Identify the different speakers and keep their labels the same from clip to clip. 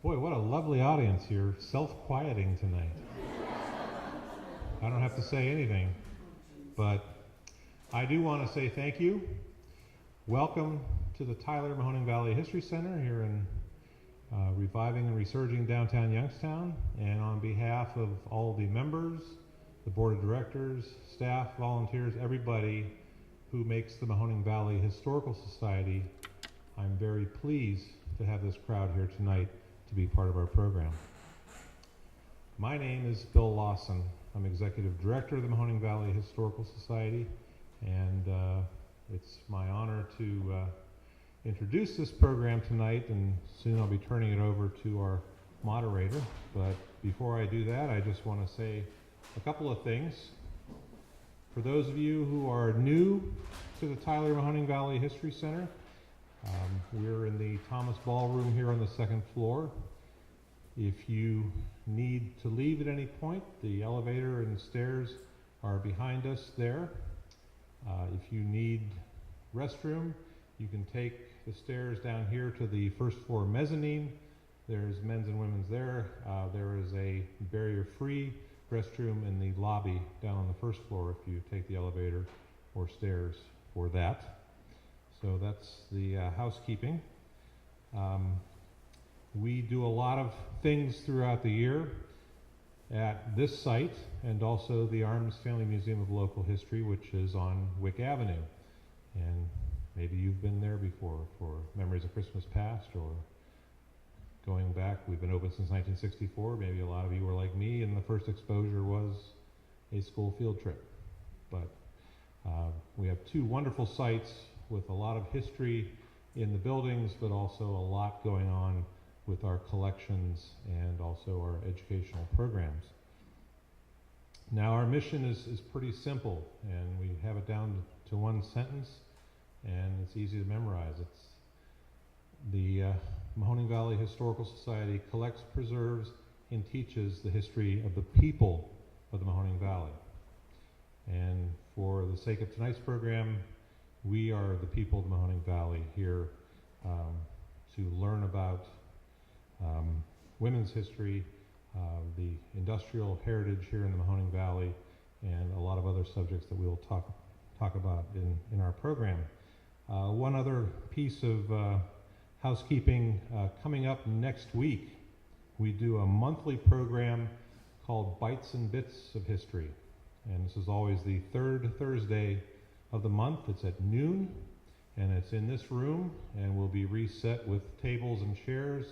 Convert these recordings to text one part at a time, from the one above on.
Speaker 1: Boy, what a lovely audience. You're self-quieting tonight. I don't have to say anything, but I do want to say thank you. Welcome to the Tyler Mahoning Valley History Center here in reviving and resurging downtown Youngstown. And on behalf of all the members, the board of directors, staff, volunteers, everybody who makes the Mahoning Valley Historical Society, I'm very pleased to have this crowd here tonight to be part of our program. My name is Bill Lawson. I'm Executive Director of the Mahoning Valley Historical Society, and it's my honor to introduce this program tonight, and soon I'll be turning it over to our moderator. But before I do that, I just want to say a couple of things. For those of you who are new to the Tyler Mahoning Valley History Center, we're in the Thomas Ballroom here on the second floor. If you need to leave at any point, the elevator and the stairs are behind us there. If you need restroom, you can take the stairs down here to the first floor mezzanine. There's men's and women's there. There is a barrier-free restroom in the lobby down on the first floor if you take the elevator or stairs for that. So that's the housekeeping. We do a lot of things throughout the year at this site and also the Arms Family Museum of Local History, which is on Wick Avenue. And maybe you've been there before for Memories of Christmas Past or going back. We've been open since 1964. Maybe a lot of you were like me and the first exposure was a school field trip. But we have two wonderful sites with a lot of history in the buildings, but also a lot going on with our collections and also our educational programs. Now our mission is pretty simple, and we have it down to one sentence, and it's easy to memorize. It's the Mahoning Valley Historical Society collects, preserves, and teaches the history of the people of the Mahoning Valley. And for the sake of tonight's program, we are the people of the Mahoning Valley here to learn about women's history, the industrial heritage here in the Mahoning Valley, and a lot of other subjects that we'll talk about in our program. One other piece of housekeeping coming up next week, we do a monthly program called Bites and Bits of History. And this is always the third Thursday of the month. It's at noon, and it's in this room, and will be reset with tables and chairs.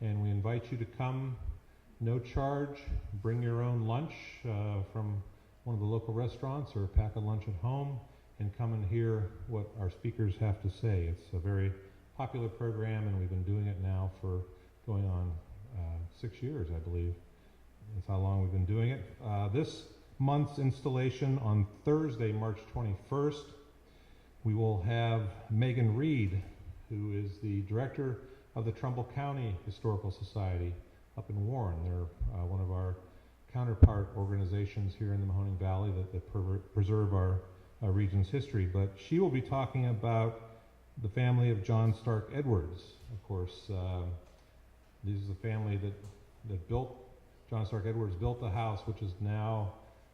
Speaker 1: And we invite you to come, no charge. Bring your own lunch from one of the local restaurants or pack a lunch at home and come and hear what our speakers have to say. It's a very popular program, and we've been doing it now for going on 6 years, I believe. That's how long we've been doing it. This month's installation on Thursday, March 21st, we will have Megan Reed, who is the director of the Trumbull County Historical Society up in Warren. They're one of our counterpart organizations here in the Mahoning Valley that preserve our region's history. But she will be talking about the family of John Stark Edwards. Of course, this is the family that built, John Stark Edwards built the house, which is now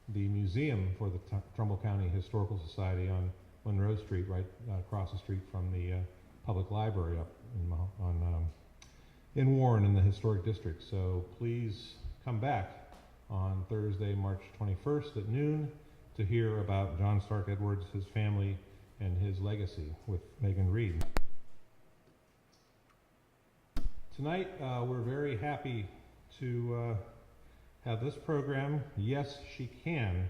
Speaker 1: the museum for the Trumbull County Historical Society on Monroe Street, right across the street from the public library up in Warren in the historic district. So please come back on Thursday, March 21st at noon to hear about John Stark Edwards, his family, and his legacy with Megan Reed. Tonight, we're very happy to have this program, Yes, She Can,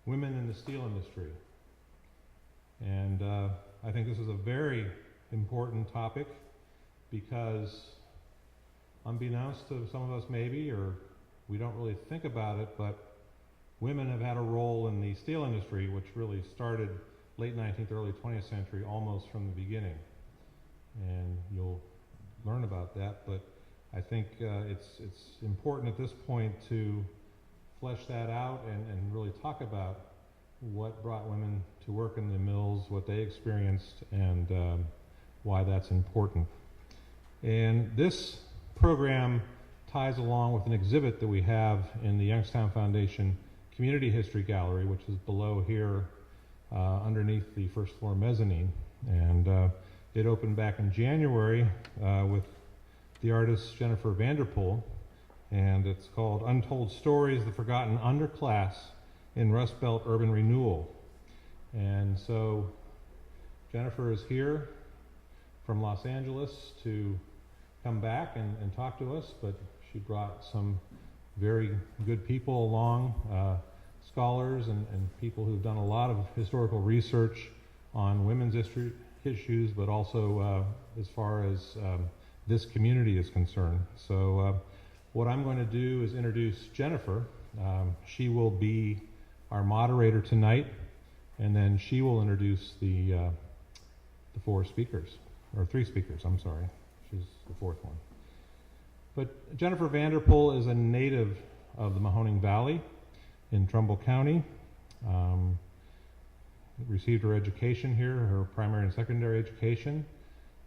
Speaker 1: Women in the Steel Industry. And I think this is a very important topic because, unbeknownst to some of us maybe, or we don't really think about it, but women have had a role in the steel industry, which really started late 19th, early 20th century, almost from the beginning. And you'll learn about that, but I think it's important at this point to flesh that out and really talk about what brought women to work in the mills, what they experienced, and why that's important. And this program ties along with an exhibit that we have in the Youngstown Foundation Community History Gallery, which is below here underneath the first floor mezzanine. And it opened back in January with the artist Jennifer Vanderpool, and it's called Untold Stories, the Forgotten Underclass in Rust Belt Urban Renewal. And so Jennifer is here from Los Angeles to come back and talk to us, but she brought some very good people along, scholars and people who've done a lot of historical research on women's history issues, but also as far as this community is concerned. So what I'm going to do is introduce Jennifer. She will be our moderator tonight, and then she will introduce the four speakers, or three speakers, I'm sorry. She's the fourth one. But Jennifer Vanderpool is a native of the Mahoning Valley in Trumbull County. Received her education here, her primary and secondary education.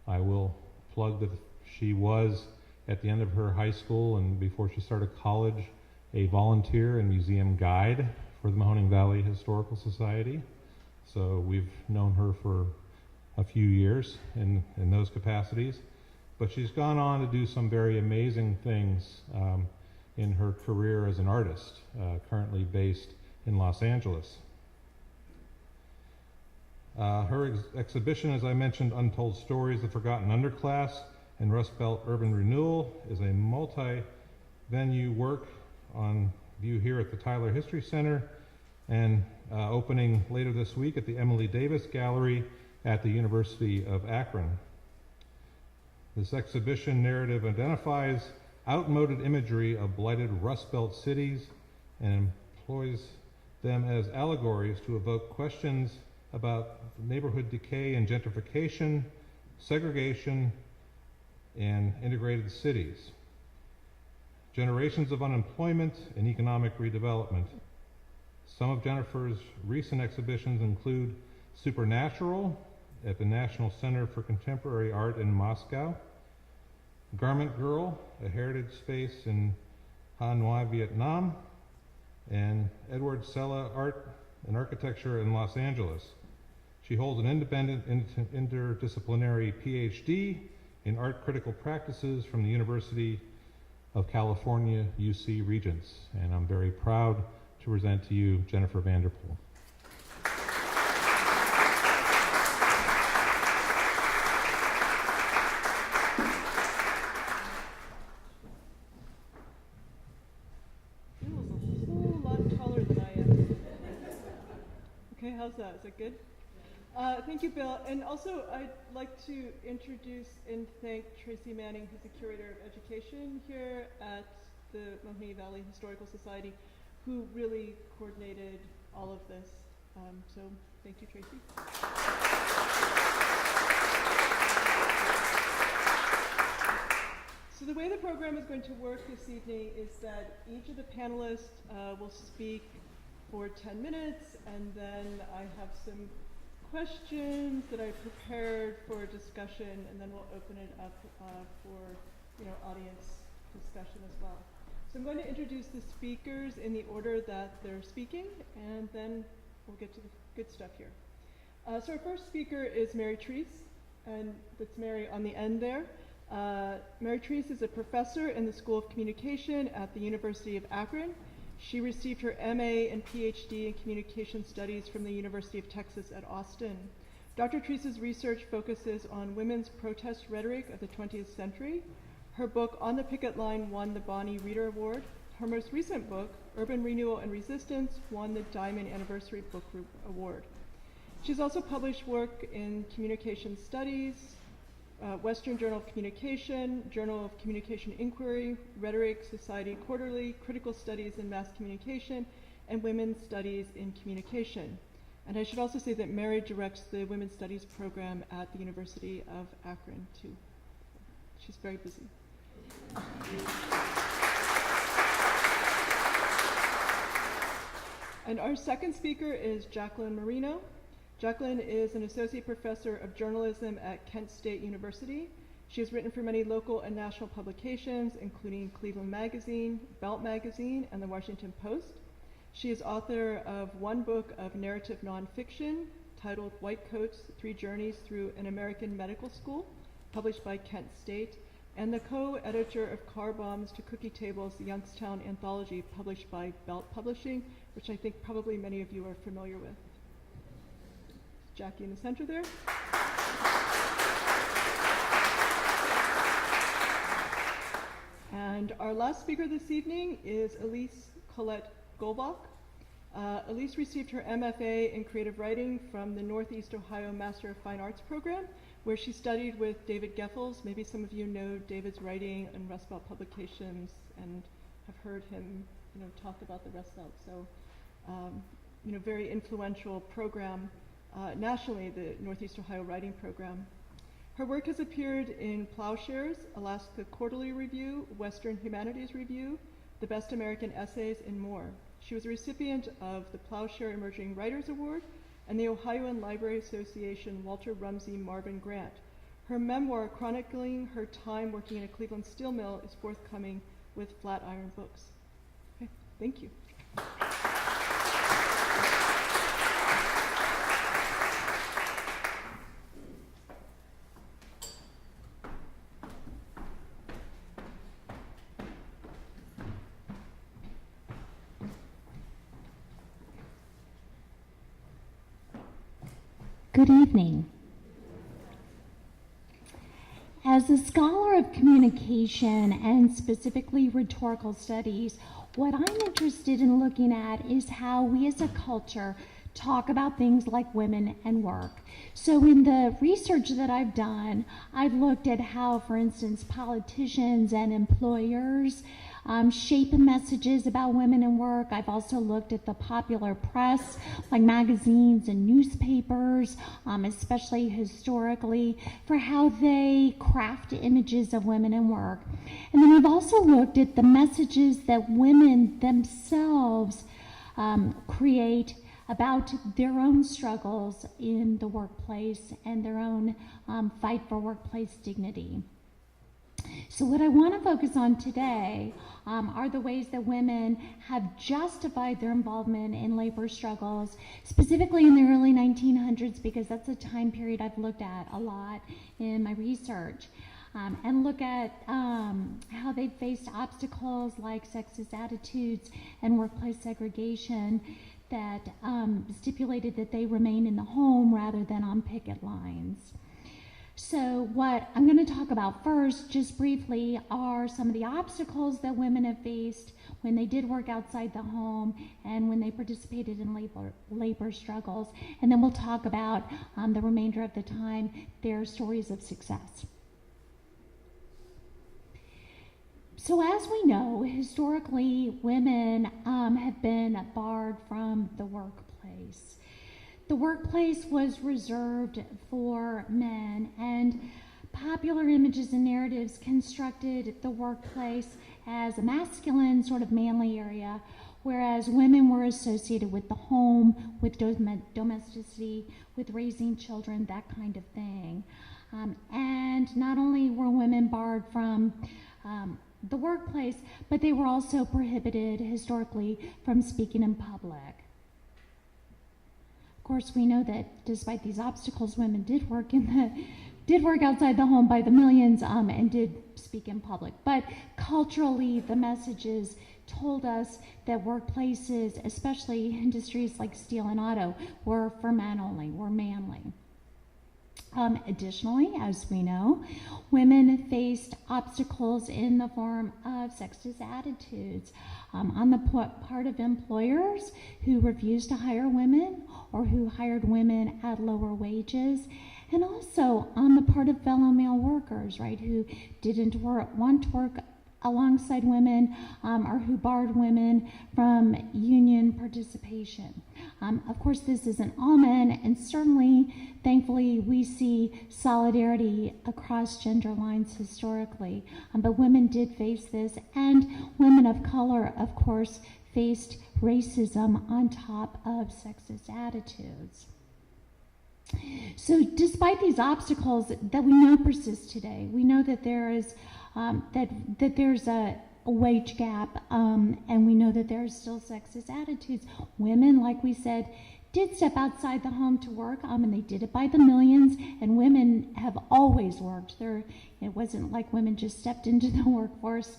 Speaker 1: I will plug that she was, at the end of her high school and before she started college, a volunteer and museum guide for the Mahoning Valley Historical Society. So we've known her for a few years in those capacities. But she's gone on to do some very amazing things in her career as an artist, currently based in Los Angeles. Her exhibition, as I mentioned, Untold Stories, the Forgotten Underclass, and Rust Belt Urban Renewal, is a multi-venue work on view here at the Tyler History Center and opening later this week at the Emily Davis Gallery at the University of Akron. This exhibition narrative identifies outmoded imagery of blighted Rust Belt cities and employs them as allegories to evoke questions about neighborhood decay and gentrification, segregation, and integrated cities, generations of unemployment and economic redevelopment. Some of Jennifer's recent exhibitions include Supernatural at the National Center for Contemporary Art in Moscow, Garment Girl, a heritage space in Hanoi, Vietnam, and Edward Sella Art and Architecture in Los Angeles. She holds an independent interdisciplinary PhD in art critical practices from the University of California, UC Regents. And I'm very proud to present to you Jennifer Vanderpool.
Speaker 2: How's that? Is that good? Thank you, Bill. And also, I'd like to introduce and thank Tracy Manning, who's the Curator of Education here at the Mahoning Valley Historical Society, who really coordinated all of this. So thank you, Tracy. So the way the program is going to work this evening is that each of the panelists will speak for 10 minutes, and then I have some questions that I prepared for discussion, and then we'll open it up for audience discussion as well. So I'm going to introduce the speakers in the order that they're speaking, and then we'll get to the good stuff here. So our first speaker is Mary Triece, and that's Mary on the end there. Mary Triece is a professor in the School of Communication at the University of Akron. She received her MA and PhD in Communication Studies from the University of Texas at Austin. Dr. Triece's research focuses on women's protest rhetoric of the 20th century. Her book, On the Picket Line, won the Bonnie Reader Award. Her most recent book, Urban Renewal and Resistance, won the Diamond Anniversary Book Group Award. She's also published work in Communication Studies, Western Journal of Communication, Journal of Communication Inquiry, Rhetoric, Society Quarterly, Critical Studies in Mass Communication, and Women's Studies in Communication. And I should also say that Mary directs the Women's Studies program at the University of Akron, too. She's very busy. And our second speaker is Jacqueline Marino. Jacqueline is an associate professor of journalism at Kent State University. She has written for many local and national publications, including Cleveland Magazine, Belt Magazine, and the Washington Post. She is author of one book of narrative nonfiction titled White Coats, 3 Journeys Through an American Medical School, published by Kent State, and the co-editor of Car Bombs to Cookie Tables, the Youngstown anthology, published by Belt Publishing, which I think probably many of you are familiar with. Jackie in the center there. And our last speaker this evening is Eliese Colette Goldbach. Eliese received her MFA in creative writing from the Northeast Ohio Master of Fine Arts program, where she studied with David Geffels. Maybe some of you know David's writing in Rust Belt publications and have heard him, talk about the Rust Belt. So, very influential program nationally, the Northeast Ohio Writing Program. Her work has appeared in Plowshares, Alaska Quarterly Review, Western Humanities Review, The Best American Essays, and more. She was a recipient of the Plowshare Emerging Writers Award and the Ohioan Library Association Walter Rumsey Marvin Grant. Her memoir, chronicling her time working in a Cleveland steel mill, is forthcoming with Flatiron Books. Okay, thank you.
Speaker 3: Good evening. As a scholar of communication and specifically rhetorical studies, what I'm interested in looking at is how we as a culture talk about things like women and work. So in the research that I've done, I've looked at how, for instance, politicians and employers shape messages about women and work. I've also looked at the popular press, like magazines and newspapers, especially historically, for how they craft images of women and work. And then I've also looked at the messages that women themselves create about their own struggles in the workplace and their own fight for workplace dignity. So what I want to focus on today are the ways that women have justified their involvement in labor struggles, specifically in the early 1900s, because that's a time period I've looked at a lot in my research, and look at how they faced obstacles like sexist attitudes and workplace segregation that stipulated that they remain in the home rather than on picket lines. So what I'm going to talk about first, just briefly, are some of the obstacles that women have faced when they did work outside the home and when they participated in labor struggles. And then we'll talk about the remainder of the time, their stories of success. So as we know, historically, women have been barred from the workplace. The workplace was reserved for men, and popular images and narratives constructed the workplace as a masculine, sort of manly area, whereas women were associated with the home, with domesticity, with raising children, that kind of thing. And not only were women barred from the workplace, but they were also prohibited historically from speaking in public. Of course, we know that despite these obstacles, women did work outside the home by the millions and did speak in public. But culturally, the messages told us that workplaces, especially industries like steel and auto, were for men only, were manly. Additionally, as we know, women faced obstacles in the form of sexist attitudes on the part of employers who refused to hire women or who hired women at lower wages, and also on the part of fellow male workers, right, who didn't want to work alongside women or who barred women from union participation. Of course, this isn't all men, and certainly, thankfully, we see solidarity across gender lines historically, but women did face this, and women of color, of course, faced racism on top of sexist attitudes. So despite these obstacles that we know persist today, we know that there is that there's a wage gap, and we know that there are still sexist attitudes. Women, like we said, did step outside the home to work, and they did it by the millions, and women have always worked. It wasn't like women just stepped into the workforce,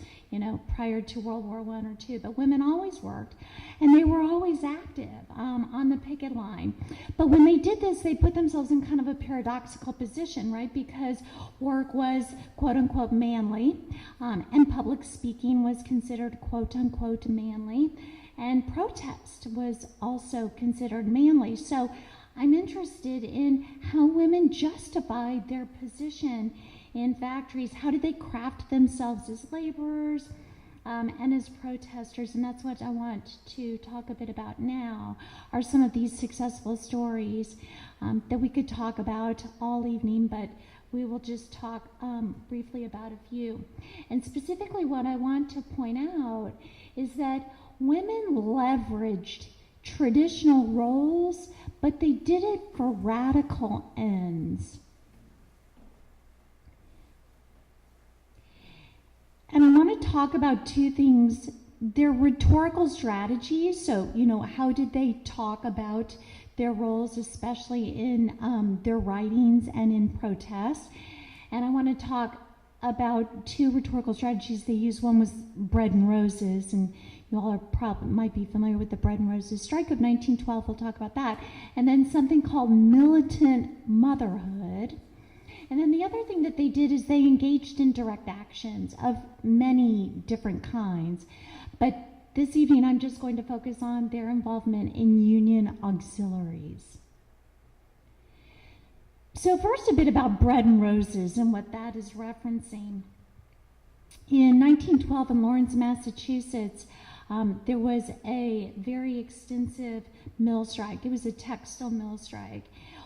Speaker 3: prior to World War I or II, but women always worked, and they were always active on the picket line. But when they did this, they put themselves in kind of a paradoxical position, right? Because work was quote-unquote manly, and public speaking was considered quote-unquote manly, and protest was also considered manly. So I'm interested in how women justified their position in factories. How did they craft themselves as laborers and as protesters? And that's what I want to talk a bit about now, are some of these successful stories that we could talk about all evening, but we will just talk briefly about a few. And specifically what I want to point out is that women leveraged traditional roles, but they did it for radical ends. And I want to talk about two things. Their rhetorical strategies, so, how did they talk about their roles, especially in their writings and in protests. And I want to talk about two rhetorical strategies they used. One was bread and roses, and you all might be familiar with the Bread and Roses strike of 1912. We'll talk about that. And then something called militant motherhood. And then the other thing that they did is they engaged in direct actions of many different kinds. But this evening, I'm just going to focus on their involvement in union auxiliaries. So first, a bit about Bread and Roses and what that is referencing. In 1912 in Lawrence, Massachusetts, there was a very extensive mill strike. It was a textile mill strike.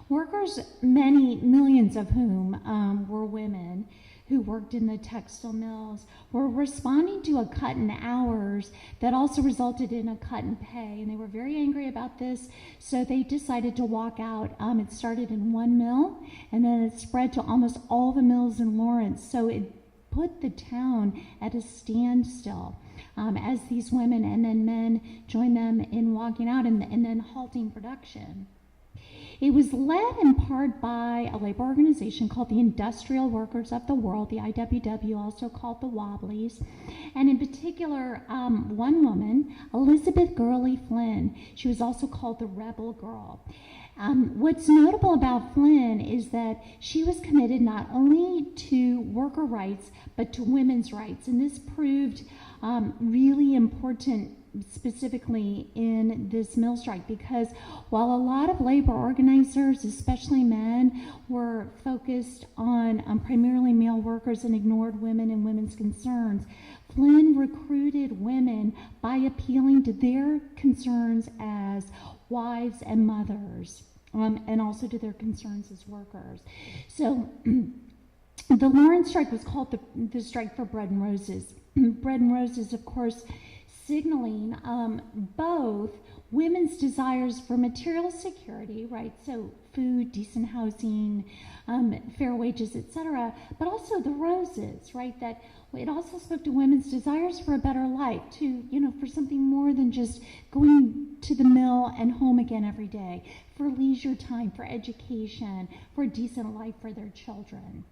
Speaker 3: Workers, millions of whom were women who worked in the textile mills, were responding to a cut in hours that also resulted in a cut in pay. And they were very angry about this, so they decided to walk out. It started in one mill, and then it spread to almost all the mills in Lawrence. So it put the town at a standstill as these women and then men joined them in walking out and then halting production. It was led in part by a labor organization called the Industrial Workers of the World, the IWW, also called the Wobblies, and in particular, one woman, Elizabeth Gurley Flynn. She was also called the Rebel Girl. What's notable about Flynn is that she was committed not only to worker rights, but to women's rights, and this proved really important specifically in this mill strike, because while a lot of labor organizers, especially men, were focused on primarily male workers and ignored women and women's concerns, Flynn recruited women by appealing to their concerns as wives and mothers, and also to their concerns as workers. So the Lawrence strike was called the strike for Bread and Roses. Bread and Roses, of course, signaling both women's desires for material security, right? So food, decent housing, fair wages, etc., but also the roses, right? That it also spoke to women's desires for a better life, for something more than just going to the mill and home again every day, for leisure time, for education, for a decent life for their children.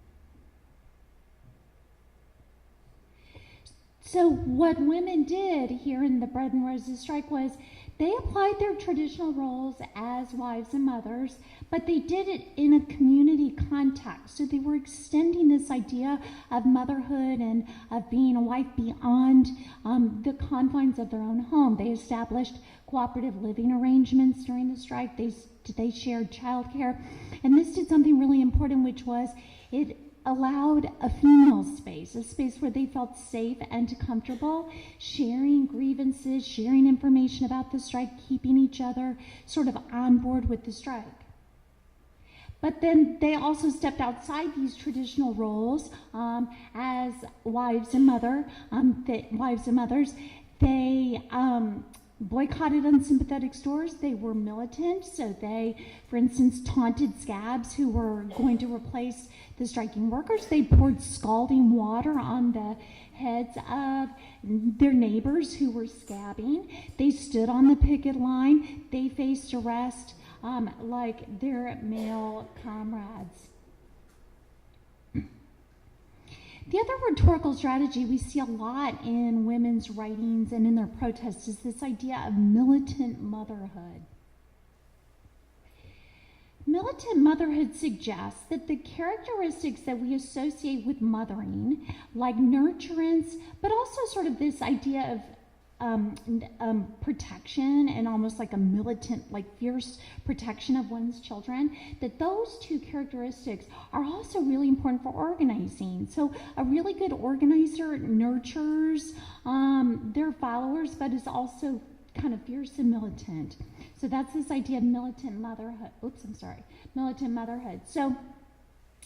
Speaker 3: So what women did here in the Bread and Roses strike was they applied their traditional roles as wives and mothers, but they did it in a community context. So they were extending this idea of motherhood and of being a wife beyond the confines of their own home. They established cooperative living arrangements during the strike. They shared childcare. And this did something really important, which was it allowed a female space, a space where they felt safe and comfortable, sharing grievances, sharing information about the strike, keeping each other sort of on board with the strike. But then they also stepped outside these traditional roles as wives and mothers. They boycotted unsympathetic stores. They were militant, so they, for instance, taunted scabs who were going to replace the striking workers. They poured scalding water on the heads of their neighbors who were scabbing. They stood on the picket line. They faced arrest like their male comrades. The other rhetorical strategy we see a lot in women's writings and in their protests is this idea of militant motherhood. Militant motherhood suggests that the characteristics that we associate with mothering, like nurturance, but also sort of this idea of protection and almost like a militant, like fierce protection of one's children, that those two characteristics are also really important for organizing. So a really good organizer nurtures their followers, but is also kind of fierce and militant. So that's this idea of militant motherhood. Militant motherhood. So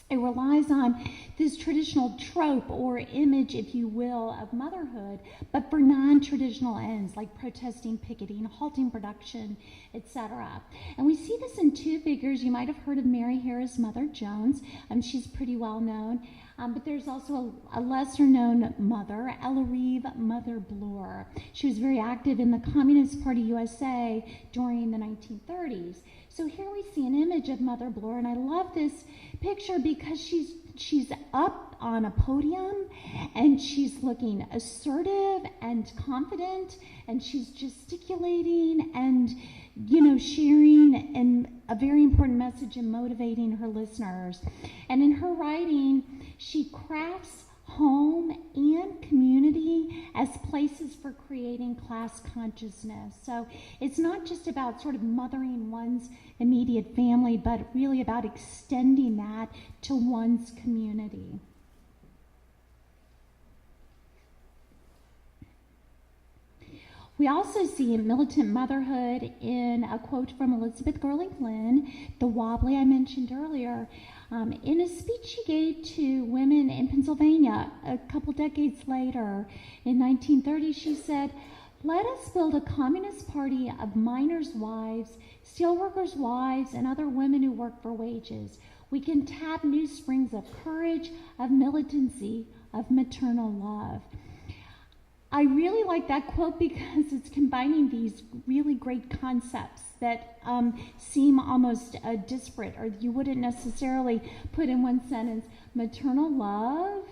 Speaker 3: it relies on this traditional trope or image, if you will, of motherhood, but for non-traditional ends like protesting, picketing, halting production, etc. And we see this in two figures. You might have heard of Mary Harris' Mother Jones. She's pretty well known. But there's also a lesser-known mother, Eliese Mother Bloor. She was very active in the Communist Party USA during the 1930s. So here we see an image of Mother Bloor, and I love this picture because she's up on a podium, and she's looking assertive and confident, and she's gesticulating and, sharing a very important message and motivating her listeners. And in her writing, she crafts home and community as places for creating class consciousness. So it's not just about sort of mothering one's immediate family, but really about extending that to one's community. We also see militant motherhood in a quote from Elizabeth Gurley Flynn, the Wobbly I mentioned earlier, in a speech she gave to women in Pennsylvania a couple decades later. In 1930, she said, "Let us build a communist party of miners' wives, steelworkers' wives, and other women who work for wages. We can tap new springs of courage, of militancy, of maternal love." I really like that quote because it's combining these really great concepts that seem almost disparate, or you wouldn't necessarily put in one sentence: maternal love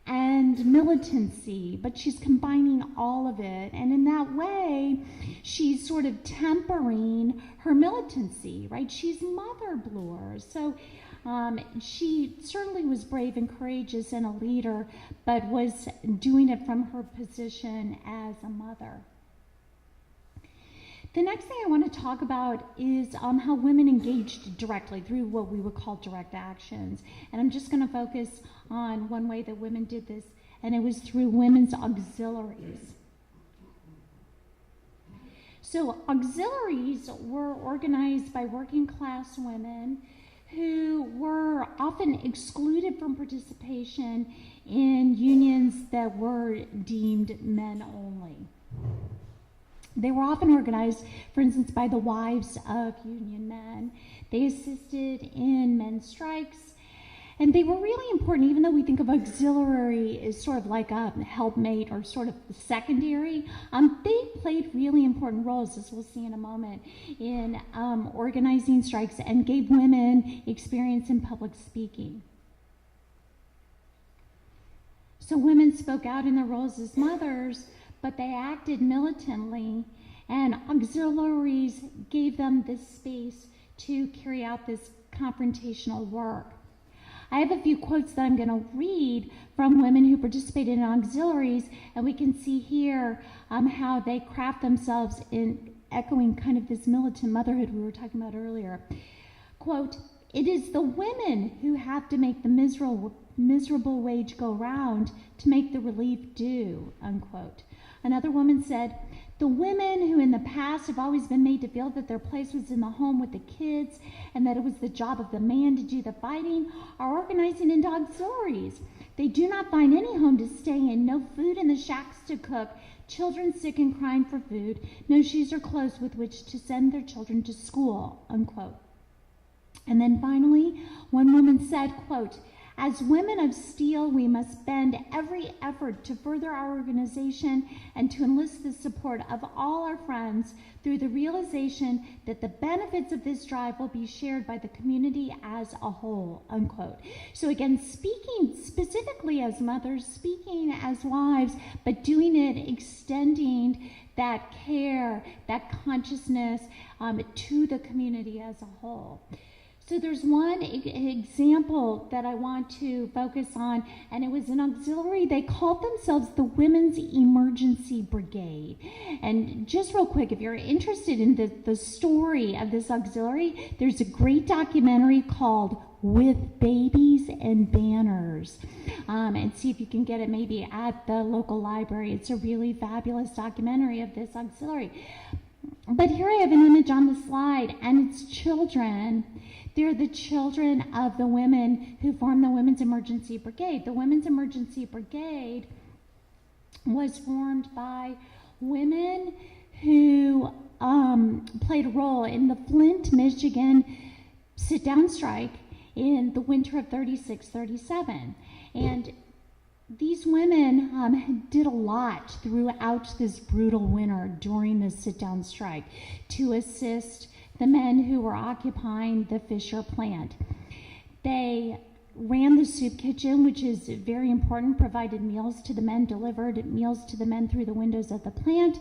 Speaker 3: and militancy, but she's combining all of it. And in that way, she's sort of tempering her militancy, right? She's Mother Bloor. So she certainly was brave and courageous and a leader, but was doing it from her position as a mother. The next thing I want to talk about is how women engaged directly through what we would call direct actions. And I'm just going to focus on one way that women did this, and it was through women's auxiliaries. So auxiliaries were organized by working class women who were often excluded from participation in unions that were deemed men only. They were often organized, for instance, by the wives of union men. They assisted in men's strikes, and they were really important, even though we think of auxiliary as sort of like a helpmate or sort of secondary. They played really important roles, as we'll see in a moment, in organizing strikes and gave women experience in public speaking. So women spoke out in their roles as mothers, but they acted militantly, and auxiliaries gave them this space to carry out this confrontational work. I have a few quotes that I'm going to read from women who participated in auxiliaries, and we can see here how they craft themselves in echoing kind of this militant motherhood we were talking about earlier. Quote, "It is the women who have to make the miserable wage go round to make the relief due," unquote. Another woman said, "The women who in the past have always been made to feel that their place was in the home with the kids and that it was the job of the man to do the fighting are organizing into auxiliaries. They do not find any home to stay in, no food in the shacks to cook, children sick and crying for food, no shoes or clothes with which to send their children to school, unquote. And then finally, one woman said, quote, as women of steel, we must bend every effort to further our organization and to enlist the support of all our friends through the realization that the benefits of this drive will be shared by the community as a whole, unquote. So again, speaking specifically as mothers, speaking as wives, but doing it, extending that care, that consciousness to the community as a whole. So there's one example that I want to focus on, and it was an auxiliary. They called themselves the Women's Emergency Brigade. And just real quick, if you're interested in the story of this auxiliary, there's a great documentary called With Babies and Banners. And see if you can get it maybe at the local library. It's a really fabulous documentary of this auxiliary. But here I have an image on the slide, and it's children. They're the children of the women who formed the Women's Emergency Brigade. The Women's Emergency Brigade was formed by women who played a role in the Flint, Michigan sit-down strike in the winter of 36-37. And these women did a lot throughout this brutal winter during the sit-down strike to assist the men who were occupying the Fisher plant. They ran the soup kitchen, which is very important, provided meals to the men, delivered meals to the men through the windows of the plant.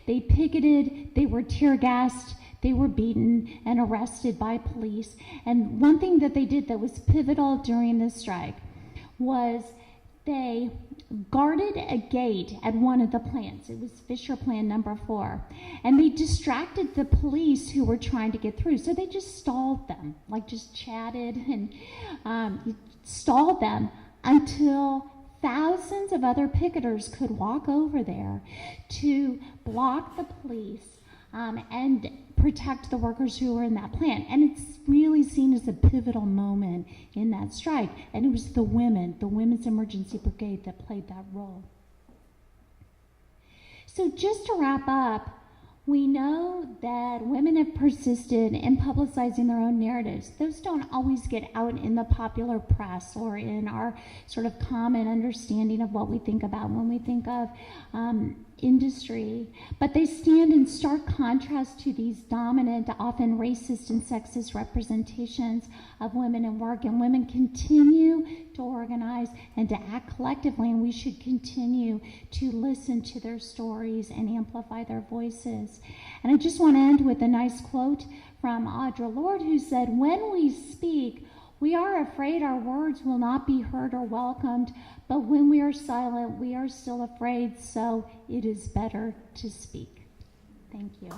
Speaker 3: They picketed, they were tear gassed, they were beaten and arrested by police. And one thing that they did that was pivotal during this strike was they guarded a gate at one of the plants. It was Fisher Plant number 4. And they distracted the police who were trying to get through. So they just stalled them, like just chatted and stalled them until thousands of other picketers could walk over there to block the police and protect the workers who were in that plant. And it's really seen as a pivotal moment in that strike. And it was the women, the Women's Emergency Brigade, that played that role. So just to wrap up, we know that women have persisted in publicizing their own narratives. Those don't always get out in the popular press or in our sort of common understanding of what we think about when we think of industry, but they stand in stark contrast to these dominant, often racist and sexist representations of women in work. And women continue to organize and to act collectively, and we should continue to listen to their stories and amplify their voices. And I just want to end with a nice quote from Audre Lorde, who said, "When we speak, we are afraid our words will not be heard or welcomed, but when we are silent, we are still afraid, so it is better to speak." Thank you.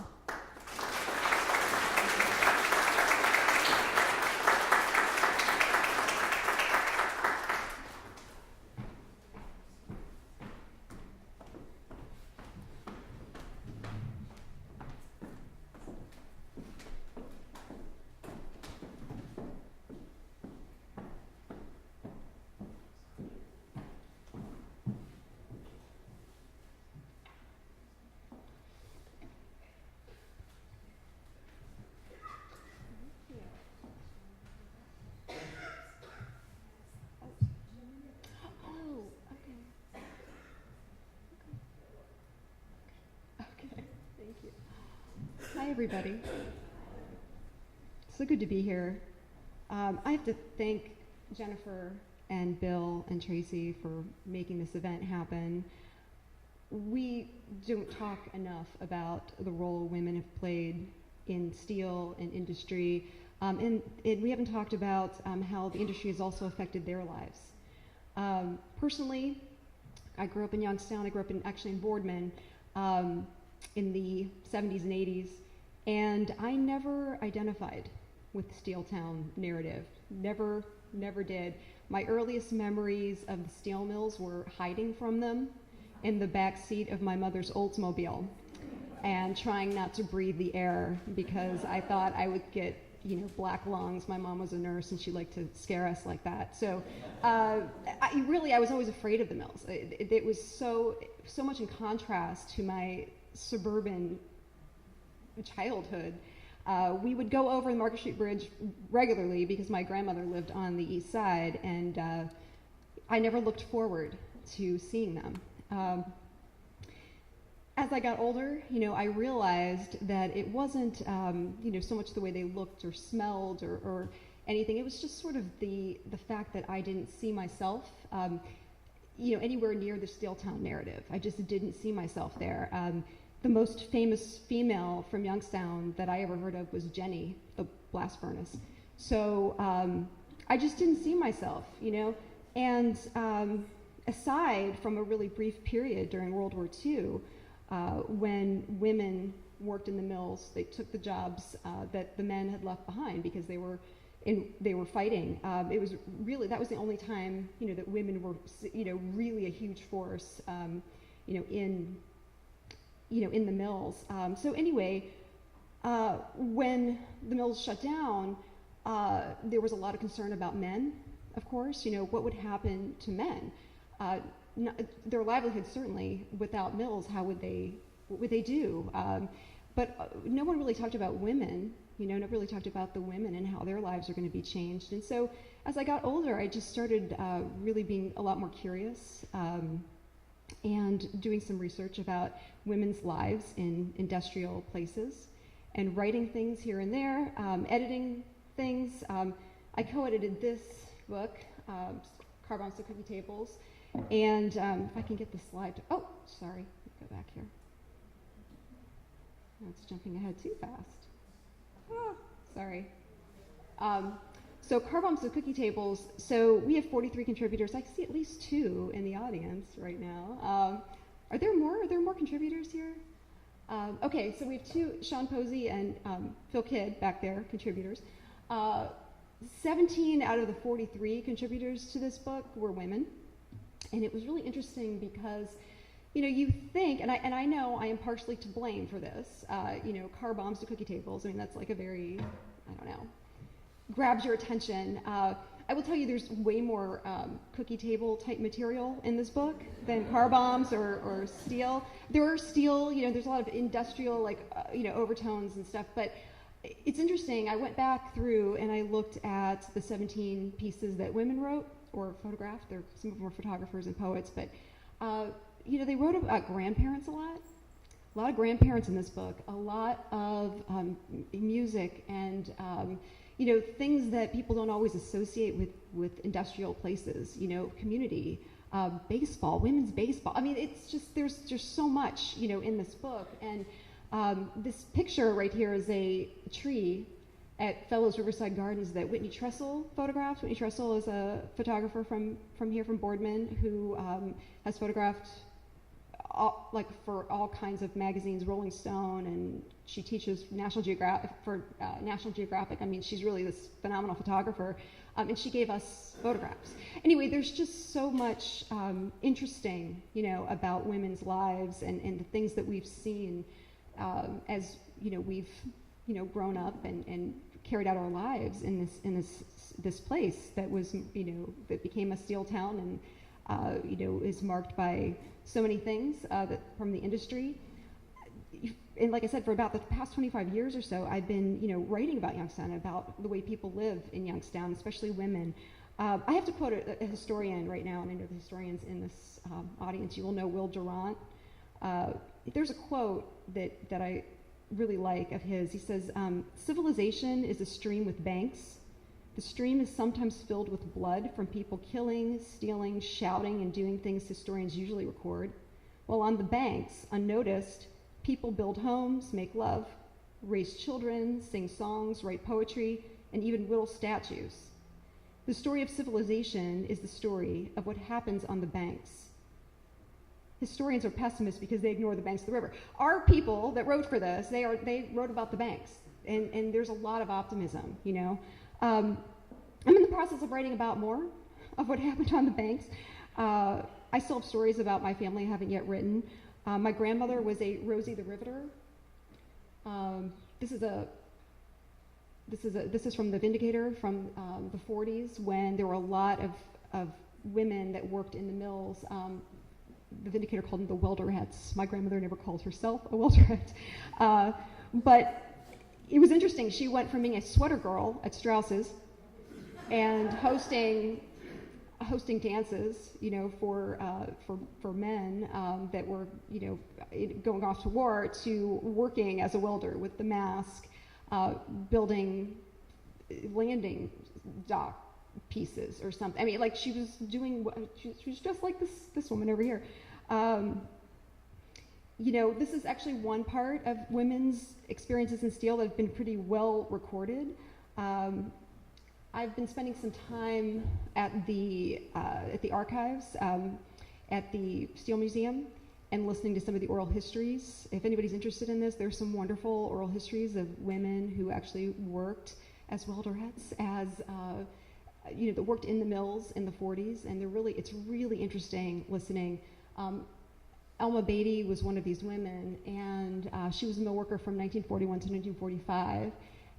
Speaker 4: Hi, everybody. So good to be here. I have to thank Jennifer and Bill and Tracy for making this event happen. We don't talk enough about the role women have played in steel and industry, and we haven't talked about how the industry has also affected their lives. Personally, I grew up in Youngstown. I grew up actually in Boardman in the 70s and 80s. And I never identified with the Steel Town narrative. Never did. My earliest memories of the steel mills were hiding from them in the back seat of my mother's Oldsmobile and trying not to breathe the air because I thought I would get black lungs. My mom was a nurse, and she liked to scare us like that. So I was always afraid of the mills. It was so much in contrast to my suburban childhood. We would go over the Market Street Bridge regularly because my grandmother lived on the east side, and I never looked forward to seeing them. As I got older, I realized that it wasn't, so much the way they looked or smelled or anything. It was just sort of the fact that I didn't see myself, anywhere near the Steeltown narrative. I just didn't see myself there. The most famous female from Youngstown that I ever heard of was Jenny, the blast furnace. So I just didn't see myself, And aside from a really brief period during World War II, when women worked in the mills, they took the jobs that the men had left behind because they were fighting. It was really, that was the only time that women were really a huge force in the mills. So anyway, when the mills shut down, there was a lot of concern about men, of course. What would happen to men? Their livelihood, certainly, without mills, what would they do? But no one really talked about women, never really talked about the women and how their lives are going to be changed. And so as I got older, I just started really being a lot more curious and doing some research about women's lives in industrial places and writing things here and there, editing things. I co-edited this book, Car Bombs to Cookie Tables. And if I can get the slide to, go back here. No, it's jumping ahead too fast. Sorry. So Car Bombs to Cookie Tables, so we have 43 contributors. I see at least 2 in the audience right now. Are there more? Are there more contributors here? Okay, so we have 2, Sean Posey and Phil Kidd back there, contributors. 17 out of the 43 contributors to this book were women. And it was really interesting because, you think, and I know I am partially to blame for this, Car Bombs to Cookie Tables, that's like a very, grabs your attention. I will tell you there's way more cookie table type material in this book than car bombs or steel. There are steel, there's a lot of industrial, overtones and stuff, but it's interesting. I went back through and I looked at the 17 pieces that women wrote or photographed. Some of them were photographers and poets, but they wrote about grandparents a lot of grandparents in this book, a lot of music and things that people don't always associate with industrial places, community, baseball, women's baseball. It's just, there's just so much, in this book. And this picture right here is a tree at Fellows Riverside Gardens that Whitney Tressel photographed. Whitney Tressel is a photographer from here, from Boardman, who has photographed for all kinds of magazines, Rolling Stone, and she teaches National Geographic. She's really this phenomenal photographer, and she gave us photographs. Anyway, there's just so much interesting, about women's lives and the things that we've seen as we've grown up and carried out our lives in this place that was that became a steel town and is marked by so many things from the industry. And like I said, for about the past 25 years or so, I've been writing about Youngstown, about the way people live in Youngstown, especially women. I have to quote a historian right now, and I know the historians in this audience. You will know Will Durant. There's a quote that I really like of his. He says, "Civilization is a stream with banks. The stream is sometimes filled with blood from people killing, stealing, shouting, and doing things historians usually record. While on the banks, unnoticed, people build homes, make love, raise children, sing songs, write poetry, and even whittle statues. The story of civilization is the story of what happens on the banks. Historians are pessimists because they ignore the banks of the river." Our people that wrote for this, they wrote about the banks, and there's a lot of optimism, I'm in the process of writing about more of what happened on the banks. I still have stories about my family I haven't yet written. My grandmother was a Rosie the Riveter. This is this is from the Vindicator from the 40s, when there were a lot of women that worked in the mills. The Vindicator called them the welderettes. My grandmother never called herself a welderette. But it was interesting. She went from being a sweater girl at Strauss's and hosting dances, you know, for men that were, you know, going off to war, to working as a welder with the mask, building landing dock pieces or something. I mean, like, she was doing, she was just like this woman over here. You know, this is actually one part of women's experiences in steel that have been pretty well recorded. I've been spending some time at the archives, at the Steel Museum, and listening to some of the oral histories. If anybody's interested in this, there's some wonderful oral histories of women who actually worked as welderettes, as you know, that worked in the mills in the 40s, and it's really interesting listening. Elma Beatty was one of these women, and she was a mill worker from 1941 to 1945,